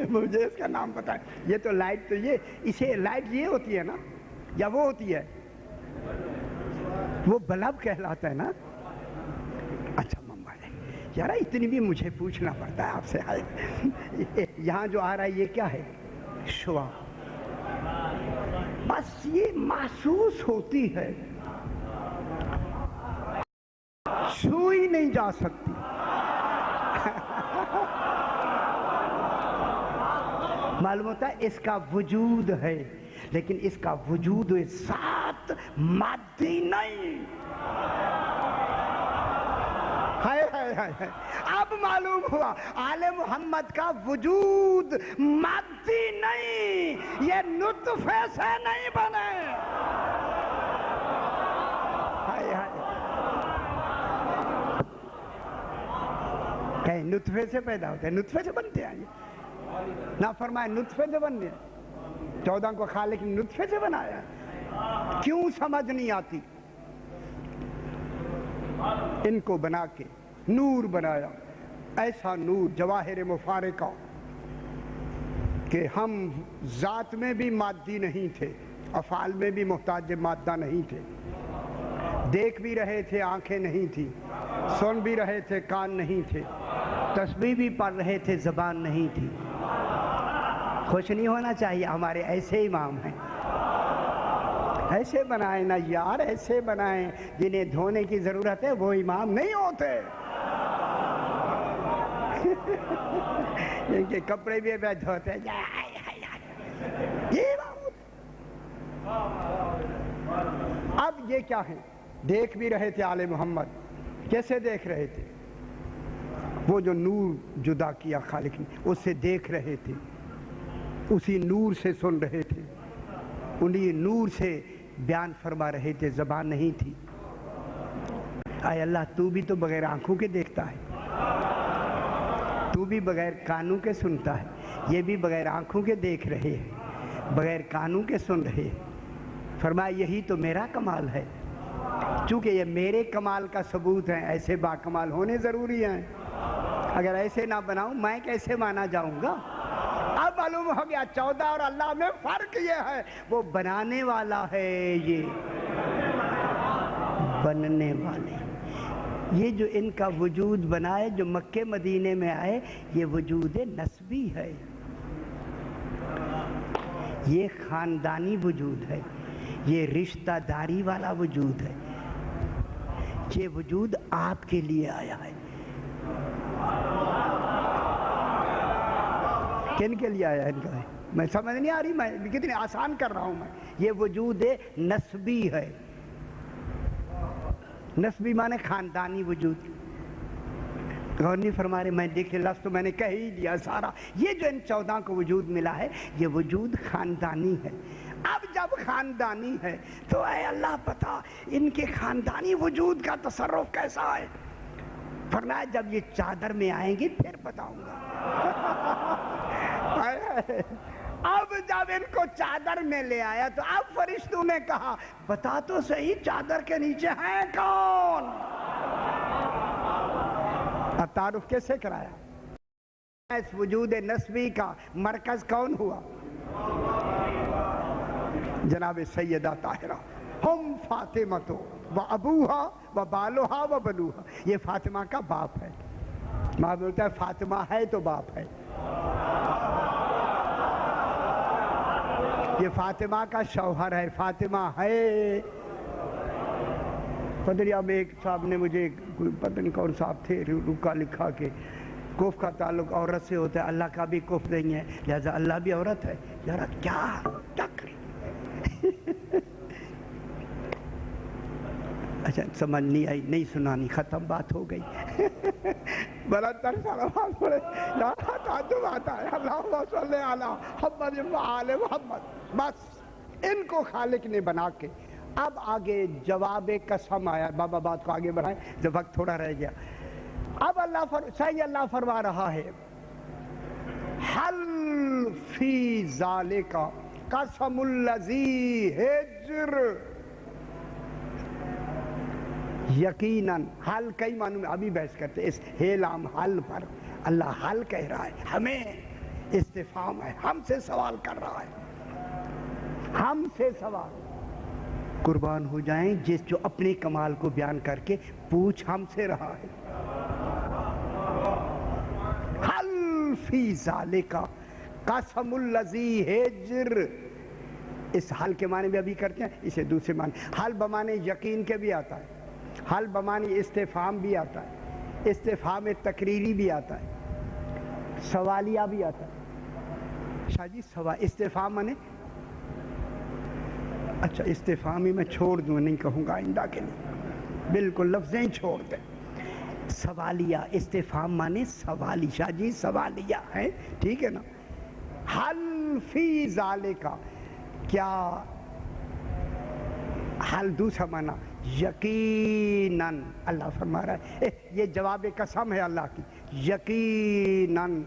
مجھے اس کا نام پتا ہے. یہ تو لائٹ تو یہ، اسے لائٹ یہ ہوتی ہے نا یا وہ ہوتی ہے، وہ بلب کہلاتا ہے نا. اچھا ممبر یار اتنی بھی مجھے پوچھنا پڑتا ہے آپ سے. یہاں جو آ رہا ہے یہ کیا ہے؟ شعاع. بس یہ محسوس ہوتی ہے، چھوئی نہیں جا سکتی. معلوم ہوتا ہے اس کا وجود ہے، لیکن اس کا وجود ذات مادی نہیں. اب معلوم ہوا آل محمد کا وجود مادی نہیں، یہ نطفے سے نہیں بنے. کہیں نطفے سے پیدا ہوتے ہیں، نطفے سے بنتے ہیں. نہ فرمائے نطفے سے بننے، 14 کو خالق نے نطفے سے بنایا. کیوں سمجھ نہیں آتی؟ ان کو بنا کے نور بنایا، ایسا نور جواہر مفارقہ کہ ہم ذات میں بھی مادی نہیں تھے، افعال میں بھی محتاج مادہ نہیں تھے. دیکھ بھی رہے تھے آنکھیں نہیں تھی، سن بھی رہے تھے کان نہیں تھے، تسبیح بھی پڑھ رہے تھے زبان نہیں تھی. خوش نہیں ہونا چاہیے، ہمارے ایسے امام ہیں. ایسے بنائیں نا یار، ایسے بنائیں. جنہیں دھونے کی ضرورت ہے وہ امام نہیں ہوتے. ان کے کپڑے بھی دھوتے یہ امام ہوتے. اب یہ کیا ہے؟ دیکھ بھی رہے تھے آل محمد. کیسے دیکھ رہے تھے؟ وہ جو نور جدا کیا خالق نے، اس سے دیکھ رہے تھے، اسی نور سے سن رہے تھے، انہی نور سے بیان فرما رہے تھے. زبان نہیں تھی. اے اللہ تو بھی تو بغیر آنکھوں کے دیکھتا ہے، تو بھی بغیر کانوں کے سنتا ہے، یہ بھی بغیر آنکھوں کے دیکھ رہے ہیں، بغیر کانوں کے سن رہے ہیں. فرمایا یہی تو میرا کمال ہے. چونکہ یہ میرے کمال کا ثبوت ہے، ایسے با کمال ہونے ضروری ہیں. اگر ایسے نہ بناؤں میں کیسے مانا جاؤں گا؟ اب معلوم ہو گیا 14 اور اللہ میں فرق یہ ہے، وہ بنانے والا ہے، یہ بننے والے. یہ جو ان کا وجود بنائے، جو مکے مدینے میں آئے، یہ وجود نسبی ہے، یہ خاندانی وجود ہے، یہ رشتہ داری والا وجود ہے. یہ وجود آپ کے لیے آیا ہے. کن کے لیے آیا ان کا ہے؟ میں سمجھ نہیں آ رہی، میں کتنی آسان کر رہا ہوں. میں یہ وجود نسبی ہے. نسبی مانے خاندانی وجود. غور نہیں فرما رہے؟ میں دیکھے لفظ تو میں نے کہہ ہی دیا سارا. یہ جو ان 14 کو وجود ملا ہے، یہ وجود خاندانی ہے. اب جب خاندانی ہے تو اے اللہ بتا ان کے خاندانی وجود کا تصرف کیسا ہے؟ فرمایا جب یہ چادر میں آئیں گی پھر بتاؤں گا۔ اب جب ان کو چادر میں لے آیا تو اب فرشتوں نے کہا بتا تو صحیح چادر کے نیچے ہیں کون؟ اب تعارف کیسے کرایا؟ اس وجود نسبی کا مرکز کون ہوا؟ جناب سیدہ طاہرہ، ہم فاطمہ و ابوہا و بالوہا و بنوہا، یہ فاطمہ کا باپ ہے۔ ماں بولتا ہے فاطمہ ہے تو باپ ہے، یہ فاطمہ کا شوہر ہے، فاطمہ ہے۔ قدریہ میں ایک صاحب نے مجھے پتہ نہیں کون صاحب تھے رکا لکھا کہ کف کا تعلق عورت سے ہوتا ہے، اللہ کا بھی کف نہیں ہے لہذا اللہ بھی عورت ہے۔ یار کیا کریں؟ اچھا سمجھ نہیں آئی، نہیں سنانی، ختم، بات ہو گئی۔ بڑا ترسا نماز پڑھے یار تعجب آتا ہے، اللہم صلی علی محمد و آل محمد۔ بس ان کو خالق نے بنا کے اب آگے جواب قسم آیا۔ بابا بات کو آگے بڑھائیں، جب وقت تھوڑا رہ گیا۔ اب اللہ فرما رہا ہے حل فی ذالک قسم الذی ہجر، یقیناً حل کئی معنوں میں ابھی بحث کرتے ہیں، اس ہیلام حل پر اللہ حل کہہ رہا ہے، ہمیں استفہام ہے، ہم سے سوال کر رہا ہے، ہم سے سوال۔ قربان ہو جائیں جس جو اپنے کمال کو بیان کر کے پوچھ ہم سے رہا ہے۔ حل فی ذالک قسم الذی ہجر، اس حل کے معنی بھی ابھی کرتے ہیں، اسے دوسرے معنی حل بمعنی یقین کے بھی آتا ہے، حل بمعنی استفہام بھی آتا ہے، استفہام تقریری بھی آتا ہے، سوالیہ بھی آتا ہے۔ شاہ جی استفہام معنی اچھا استفہامی میں چھوڑ دوں، نہیں کہوں گا آئندہ کے لیے، بالکل لفظیں ہی چھوڑ دیں۔ سوالیہ استفہام معنی سوالی، شاہ جی سوالیہ ہے، ٹھیک ہے نا۔ حل فی ذالک، کیا حل دوسرا معنی یقیناً، اللہ فرما رہا ہے یہ جواب قسم ہے اللہ کی، یقیناً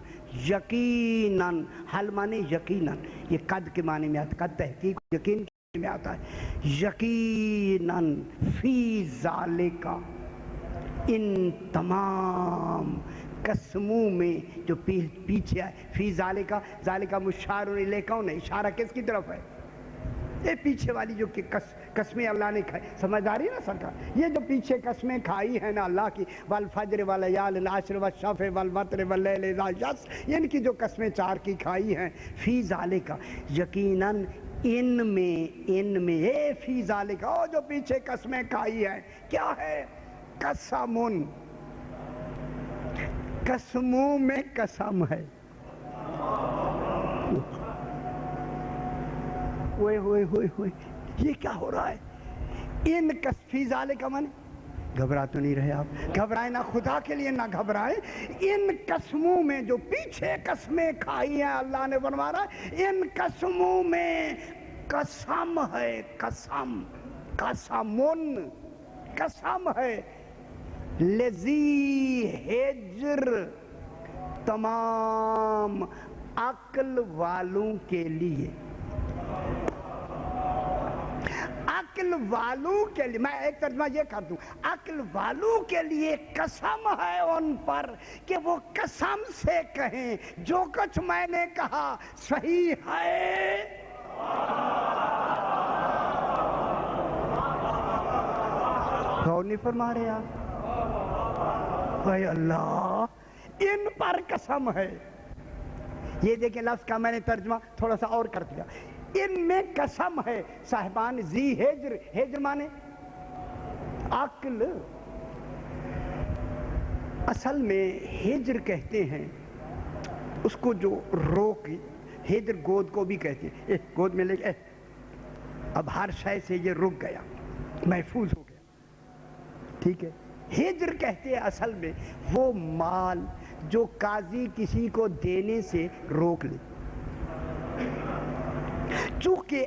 یقیناً، حل معنی یقیناً، یہ قد کے معنی میں آتا ہے، قد تحقیق یقین کے معنی میں آتا ہے، یقیناً فی ذالک، ان تمام قسموں میں جو پیچھے آئے، فی ذالکہ، ذالکہ مشار الیہ کون ہے؟ اشارہ کس کی طرف ہے؟ یہ پیچھے والی جو قسمیں اللہ نے کھائی، سمجھداری نا سرکار، یہ جو پیچھے قسمیں کھائی ہیں نا اللہ کی، والفجر والیال عشر والشفع والوتر واللیل اذا یسر، ان کی جو قسمیں چار کی کھائی ہیں، فی ذالکہ یقیناً ان میں اے فی ذالکہ، او جو پیچھے قسمیں کھائی ہیں، کیا ہے؟ قسمن، قسموں میں قسم ہے۔ ہوئے ہوئے ہوئے ہوئے، یہ کیا ہو رہا ہے؟ ان فی ذالک کا معنی، گھبرا تو نہیں رہے آپ؟ گھبرائیں نہ، خدا کے لیے نہ گھبرائیں۔ ان قسموں میں جو پیچھے قسمیں کھائی ہیں، اللہ نے فرما رہا ہے ان قسموں میں قسم ہے، قسم، قسمن، قسم ہے، لذی ہجر، تمام عقل والوں کے لیے، عقل والوں کے لیے، میں ایک ترجمہ یہ کر دوں، عقل والوں کے لیے قسم ہے ان پر کہ وہ قسم سے کہیں جو کچھ میں نے کہا صحیح ہے۔ کون نہیں فرما رہے آپ؟ اے اللہ، ان پر قسم ہے۔ یہ دیکھیں لفظ کا میں نے ترجمہ تھوڑا سا اور کر دیا، ان میں قسم ہے صاحبان ذی ہجر، ہجر مانے عقل، اصل میں ہجر کہتے ہیں اس کو جو روک، ہجر گود کو بھی کہتے ہیں، گود میں لے کے اب ہر شے سے یہ رک گیا، محفوظ ہو گیا، ٹھیک ہے۔ ہجر کہتے ہیں اصل میں وہ مال جو قاضی کسی کو دینے سے روک لے، چونکہ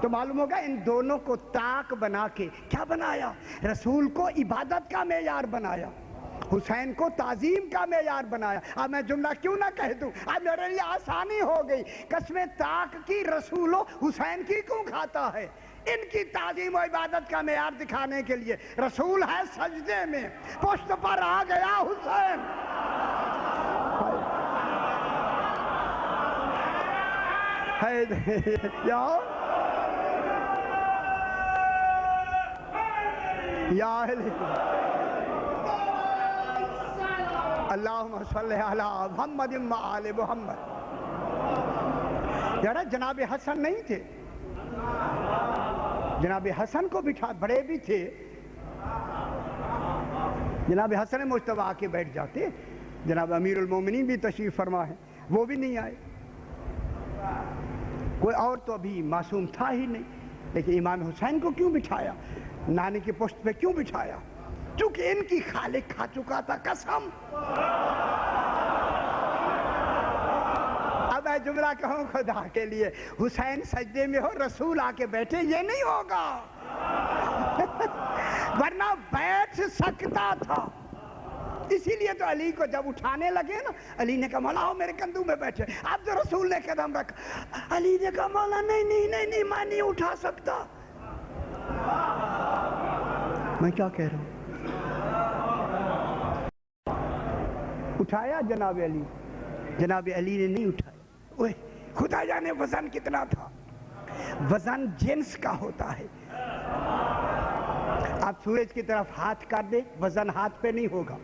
تو معلوم ہوگا ان دونوں کو طاق بنا کے کیا بنایا؟ رسول کو عبادت کا معیار بنایا، حسین کو تعظیم کا معیار بنایا۔ اب میں جملہ کیوں نہ کہہ دوں، اب میرے لیے آسانی ہو گئی۔ قسم طاق کی رسول و حسین کی کیوں کھاتا ہے؟ ان کی تعظیم و عبادت کا معیار دکھانے کے لیے۔ رسول ہے سجدے میں، پشت پر آ گیا حسین۔ اللہم صلی علی محمد و آل محمد۔ یارا جناب حسن نہیں تھے، جناب حسن کو بٹھا، بڑے بھی تھے، جناب حسن مجتبی آ کے بیٹھ جاتے، جناب امیر المومنین بھی تشریف فرما ہے، وہ بھی نہیں آئے، کوئی اور تو ابھی معصوم تھا ہی نہیں، لیکن امام حسین کو کیوں بٹھایا؟ نانے کی پشت پہ کیوں بٹھایا؟ چونکہ ان کی خالق کھا چکا تھا قسم۔ اب میں جملہ کہوں خدا کے لیے، حسین سجدے میں ہو، رسول آ کے بیٹھے، یہ نہیں ہوگا، ورنہ بیٹھ سکتا تھا۔ اسی لیے تو علی کو جب اٹھانے لگے نا، علی نے کہا مولا آؤ میرے کندھوں میں بیٹھے، اب جو رسول نے قدم رکھا، علی نے کہا مولا نہیں نہیں نہیں نہیں، میں نہیں اٹھا سکتا۔ میں کیا کہہ رہا ہوں؟ اٹھایا جناب علی، جناب علی نے نہیں اٹھایا۔ اوہ خدا جانے وزن کتنا تھا، وزن جنس کا ہوتا ہے۔ آپ سورج کی طرف ہاتھ کر دیں، وزن ہاتھ پہ نہیں ہوگا،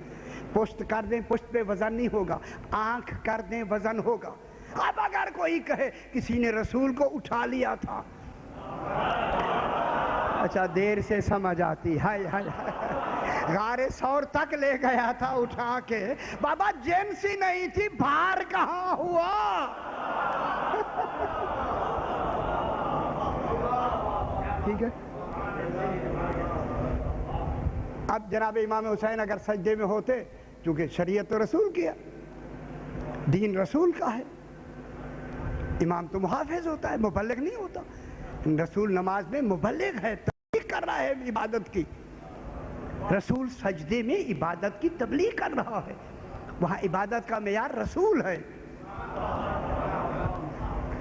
پشت کر دیں، پشت پہ وزن نہیں ہوگا، آنکھ کر دیں وزن ہوگا۔ اب اگر کوئی کہے کسی نے رسول کو اٹھا لیا تھا، اچھا دیر سے سمجھ آتی، ہائے ہائے غار ثور تک لے گیا تھا اٹھا کے، بابا جنس ہی نہیں تھی، بھار کہاں ہوا؟ ٹھیک ہے۔ اب جناب امام حسین اگر سجدے میں ہوتے، چونکہ شریعت تو رسول کی ہے، دین رسول کا ہے، امام تو محافظ ہوتا ہے، مبلغ نہیں ہوتا۔ رسول نماز میں مبلغ ہے، تبلیغ کر رہا ہے عبادت کی، رسول سجدے میں عبادت کی تبلیغ کر رہا ہے، وہاں عبادت کا معیار رسول ہے،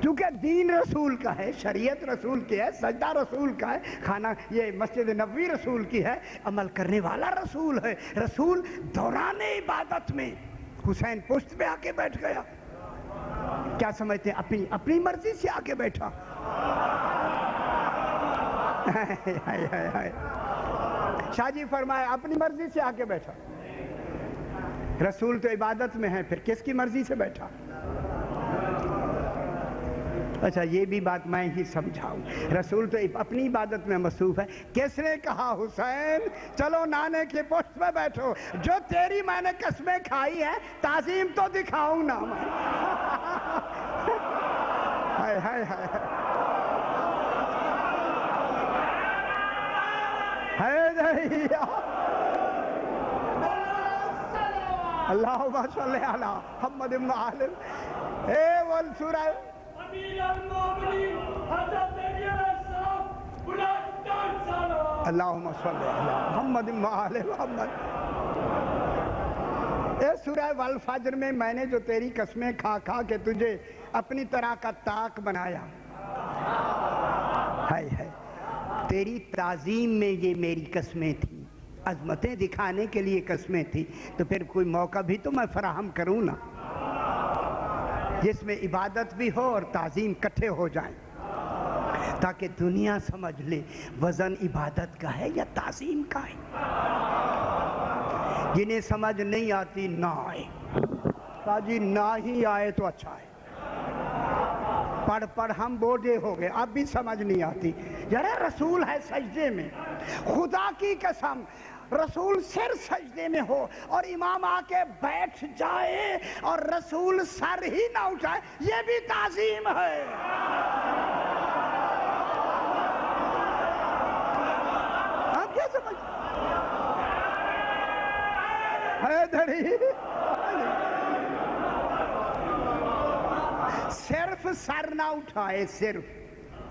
کیونکہ دین رسول کا ہے، شریعت رسول کی ہے، سجدہ رسول کا ہے، کھانا یہ مسجد نبوی رسول کی ہے، عمل کرنے والا رسول ہے۔ رسول دوران عبادت میں حسین پشت پہ آ کے بیٹھ گیا، کیا سمجھتے ہیں؟ اپنی مرضی سے آ کے بیٹھا۔ شاہ جی فرمائے اپنی مرضی سے آ کے بیٹھا، رسول تو عبادت میں ہے، پھر کس کی مرضی سے بیٹھا؟ اچھا یہ بھی بات میں ہی سمجھاؤں، رسول تو اپنی عبادت میں مصروف ہے، کس نے کہا حسین چلو نانے کے پشت پہ بیٹھو، جو تیری میں نے قسمیں کھائی ہے تعظیم تو دکھاؤں نا میں۔ ہائے ہائے ہائے اللہم صلی علی محمد و آل اے والسورہ امیر المومنین حضرت علی علیہ السلام بلند سلام اللہم صلی علی محمد و آل محمد۔ اے سورہ والفجر میں نے جو تیری قسمیں کھا کھا کے تجھے اپنی طرح کا طاق بنایا، ہائے ہائے تیری تعظیم میں یہ میری قسمیں تھیں، عظمتیں دکھانے کے لیے قسمیں تھیں، تو پھر کوئی موقع بھی تو میں فراہم کروں نا، جس میں عبادت بھی ہو اور تعظیم کٹھے ہو جائیں، تاکہ دنیا سمجھ لے وزن عبادت کا ہے یا تعظیم کا ہے۔ جنہیں سمجھ نہیں آتی نہ آئے، تاجی نہ ہی آئے تو اچھا ہے، پڑھ پڑھ ہم بوڑھے ہو گئے، اب بھی سمجھ نہیں آتی۔ یارا رسول ہے سجدے میں، خدا کی قسم رسول سر سجدے میں ہو اور امام آ کے بیٹھ جائے اور رسول سر ہی نہ اٹھائے، یہ بھی تعظیم ہے۔ آپ کیا سمجھ حیدری صرف سر نہ اٹھائے، صرف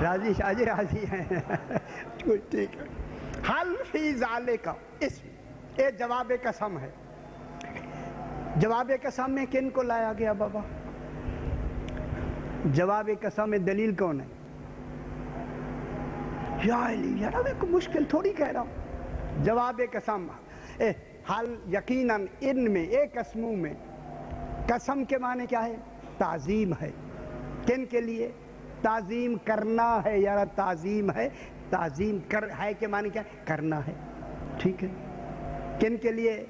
راضی شاہ جی راضی ہیں ٹھیک ہے. حل فی ذالک اسم، یہ جواب قسم ہے. جواب قسم میں کن کو لایا گیا بابا؟ جواب قسم میں دلیل کون ہے؟ یا علی یار اب ایک مشکل تھوڑی کہہ رہا ہوں. جواب قسم حل یقیناً ان میں ایک قسموں میں، قسم کے معنی کیا ہے؟ تعظیم ہے. کن کے لیے؟ تعظیم کرنا ہے یار، تعظیم ہے. تعظیم ہے کے معنی کیا ہے؟ کرنا ہے. ٹھیک ہے. کن کے لیے؟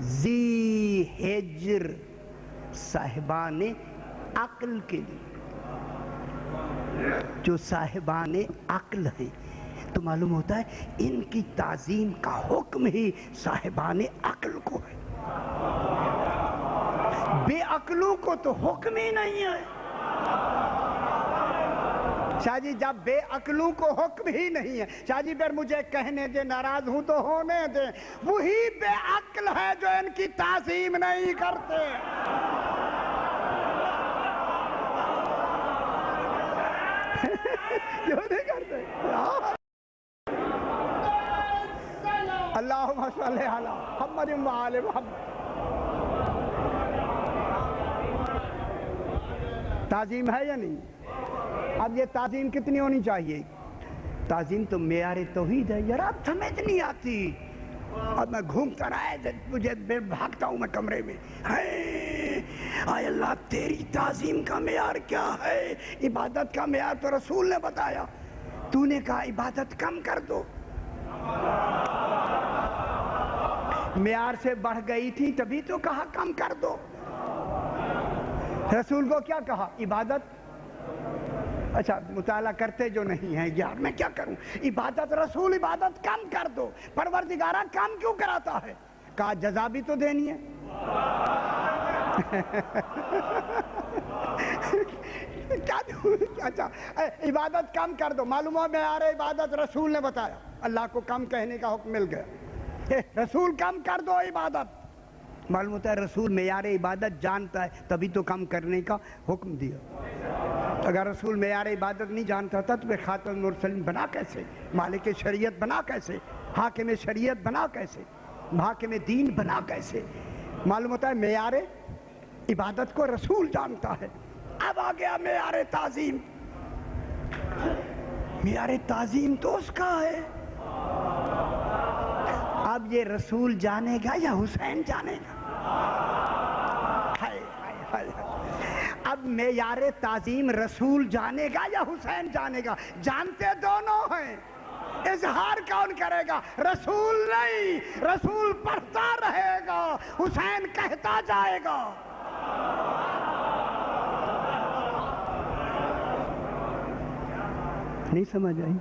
ذی حجر، صاحبان عقل کے لیے. جو صاحبان عقل ہیں تو معلوم ہوتا ہے ان کی تعظیم کا حکم ہی صاحبان عقل کو ہے. بے عقلوں کو تو حکم ہی نہیں ہے. شاہ جی جب بے عقلوں کو حکم ہی نہیں ہے، شاہ جی پھر مجھے کہنے دے، ناراض ہوں تو ہونے دے، وہی بے عقل ہے جو ان کی تعظیم نہیں کرتے. کیوں نہیں کرتے؟ اللہم صلی علی محمد و آل محمد. تعظیم ہے یا نہیں؟ اب یہ تعظیم کتنی ہونی چاہیے؟ تعظیم تو معیار توحید ہے یار. اب سمجھ نہیں آتی. اب میں گھومتا رہا، مجھے بھاگتا ہوں میں کمرے میں، آئے اللہ تیری تعظیم کا معیار کیا ہے؟ عبادت کا معیار تو رسول نے بتایا، تو نے کہا عبادت کم کر دو. معیار سے بڑھ گئی تھی تبھی تو کہا کم کر دو. رسول کو کیا کہا؟ عبادت. اچھا مطالعہ کرتے جو نہیں ہیں یار میں کیا کروں. عبادت رسول عبادت کم کر دو. پروردگارہ کم کیوں کراتا ہے؟ کہا جزا بھی تو دینی ہے. اچھا عبادت کم کر دو. معلوم ہو معیار عبادت رسول نے بتایا، اللہ کو کم کہنے کا حکم مل گیا. رسول کم کر دو عبادت. معلوم ہوتا ہے رسول معیار عبادت جانتا ہے تبھی تو کم کرنے کا حکم دیا. اگر رسول معیار عبادت نہیں جانتا تھا تو پھر خاتم المرسلین بنا کیسے؟ مالک شریعت بنا کیسے؟ حاکم شریعت بنا کیسے؟ حاکم دین بنا کیسے؟ معلوم ہوتا ہے معیار عبادت کو رسول جانتا ہے. اب آ گیا معیار تعظیم. معیار تعظیم تو اس کا ہے. اب یہ رسول جانے گا یا حسین جانے گا؟ اب معیار تعظیم رسول جانے گا یا حسین جانے گا؟ جانتے دونوں ہیں. اظہار کون کرے گا؟ رسول نہیں. رسول پڑھتا رہے گا، حسین کہتا جائے گا. نہیں سمجھ آئی؟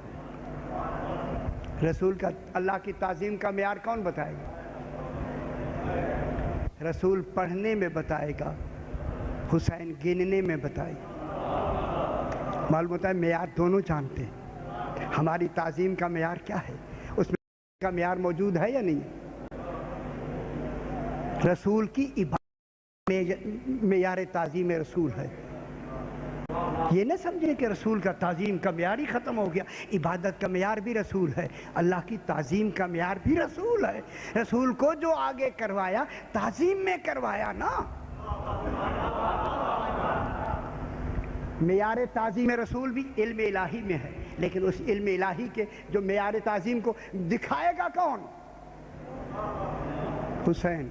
رسول کا اللہ کی تعظیم کا معیار کون بتائے گا؟ رسول پڑھنے میں بتائے گا، حسین گننے میں بتائے گا. معلوم ہوتا ہے معیار دونوں جانتے ہیں. ہماری تعظیم کا معیار کیا ہے؟ اس میں کا معیار موجود ہے یا نہیں؟ رسول کی عبادت معیار تعظیم رسول ہے. یہ نہ سمجھے کہ رسول کا تعظیم کا معیار ہی ختم ہو گیا. عبادت کا معیار بھی رسول ہے، اللہ کی تعظیم کا معیار بھی رسول ہے. رسول کو جو آگے کروایا تعظیم میں کروایا نا. معیار تعظیم رسول بھی علم الہی میں ہے، لیکن اس علم الہی کے جو معیار تعظیم کو دکھائے گا کون؟ حسین.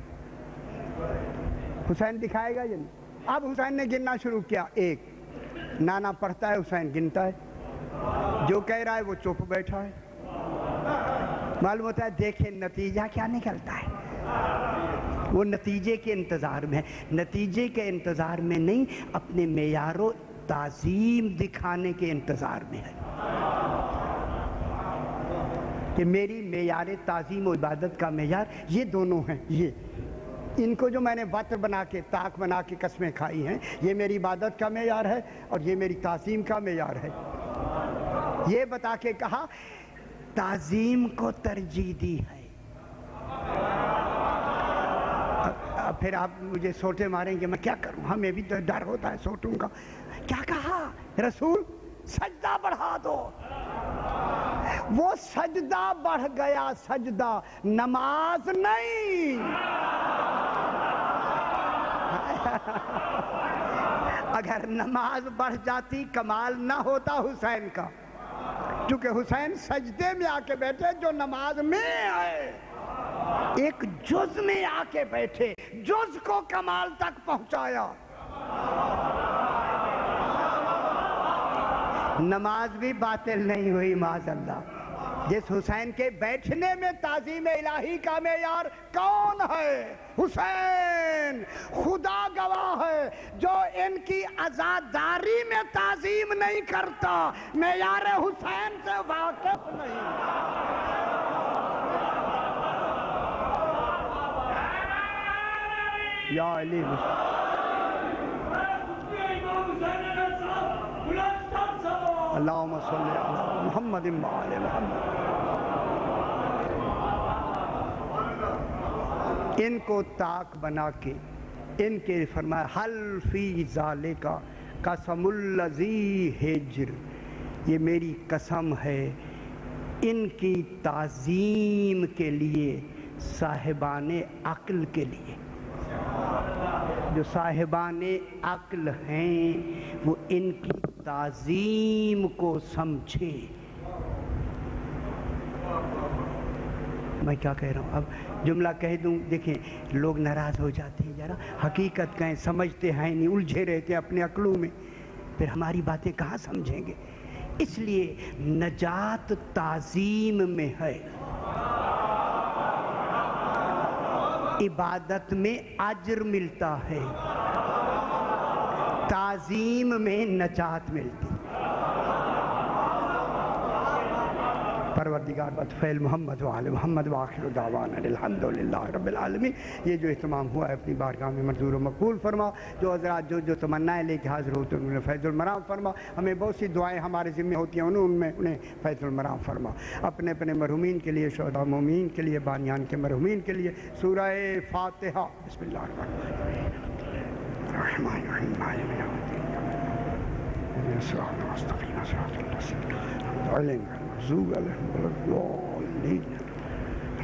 حسین دکھائے گا یا نہیں؟ اب حسین نے گننا شروع کیا. ایک نانا پڑھتا ہے، حسین گنتا ہے. جو کہہ رہا ہے وہ چپ بیٹھا ہے. معلوم ہوتا ہے دیکھیں نتیجہ کیا نکلتا ہے. وہ نتیجے کے انتظار میں ہے. نتیجے کے انتظار میں نہیں، اپنے معیار و تعظیم دکھانے کے انتظار میں ہے کہ میری معیار تعظیم و عبادت کا معیار یہ دونوں ہیں. یہ ان کو جو میں نے وتر بنا کے طاق بنا کے قسمیں کھائی ہیں یہ میری عبادت کا معیار ہے اور یہ میری تعظیم کا معیار ہے. یہ بتا کے کہا تعظیم کو ترجیح دی ہے. پھر آپ مجھے سوٹے ماریں گے، میں کیا کروں؟ ہمیں بھی تو ڈر ہوتا ہے سوٹوں کا. کیا کہا رسول سجدہ بڑھا دو. وہ سجدہ بڑھ گیا، سجدہ نماز نہیں. اگر نماز بڑھ جاتی کمال نہ ہوتا حسین کا، کیونکہ حسین سجدے میں آ کے بیٹھے جو نماز میں آئے، ایک جز میں آ کے بیٹھے، جز کو کمال تک پہنچایا. نماز بھی باطل نہیں ہوئی معاذ اللہ. جس حسین کے بیٹھنے میں تعظیم الہی کا معیار کون ہے؟ حسین. خدا گواہ ہے جو ان کی عزاداری میں تعظیم نہیں کرتا معیار حسین سے واقف نہیں. یا علی اللہم صلی علی محمد وعلی محمد. ان کو طاق بنا کے ان کے فرمایا حل فی ذالک قسم الذی ہجر، یہ میری قسم ہے ان کی تعظیم کے لیے، صاحبان عقل کے لیے. جو صاحبان عقل ہیں وہ ان کی تعظیم کو سمجھے. میں کیا کہہ رہا ہوں؟ اب جملہ کہہ دوں، دیکھیں لوگ ناراض ہو جاتے ہیں، ذرا حقیقت کہیں، سمجھتے ہیں نہیں، الجھے رہتے ہیں اپنے عقلوں میں، پھر ہماری باتیں کہاں سمجھیں گے. اس لیے نجات تعظیم میں ہے. عبادت میں اجر ملتا ہے، تعظیم میں نجات ملتی. پروردگار بطفیل محمد وآل محمد وآخر دعوانا الحمدللہ رب العالمین. یہ جو اہتمام ہوا ہے اپنی بارگاہ میں منظور و مقبول فرما. جو حضرات جو تمنائیں لے کے حاضر ہوتے ہیں انہیں فیض المرام فرما. ہمیں بہت سی دعائیں ہمارے ذمہ ہوتی ہیں انہیں فیض المرام فرما. اپنے اپنے مرحومین کے لیے، شہداء مومنین کے لیے، بانیان کے مرحومین کے لیے سورہ فاتحہ. بسم اللہ الرحمن الرحیم.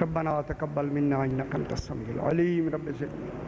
ربنا تقبل منا انك انت السميع العليم. رب زدنا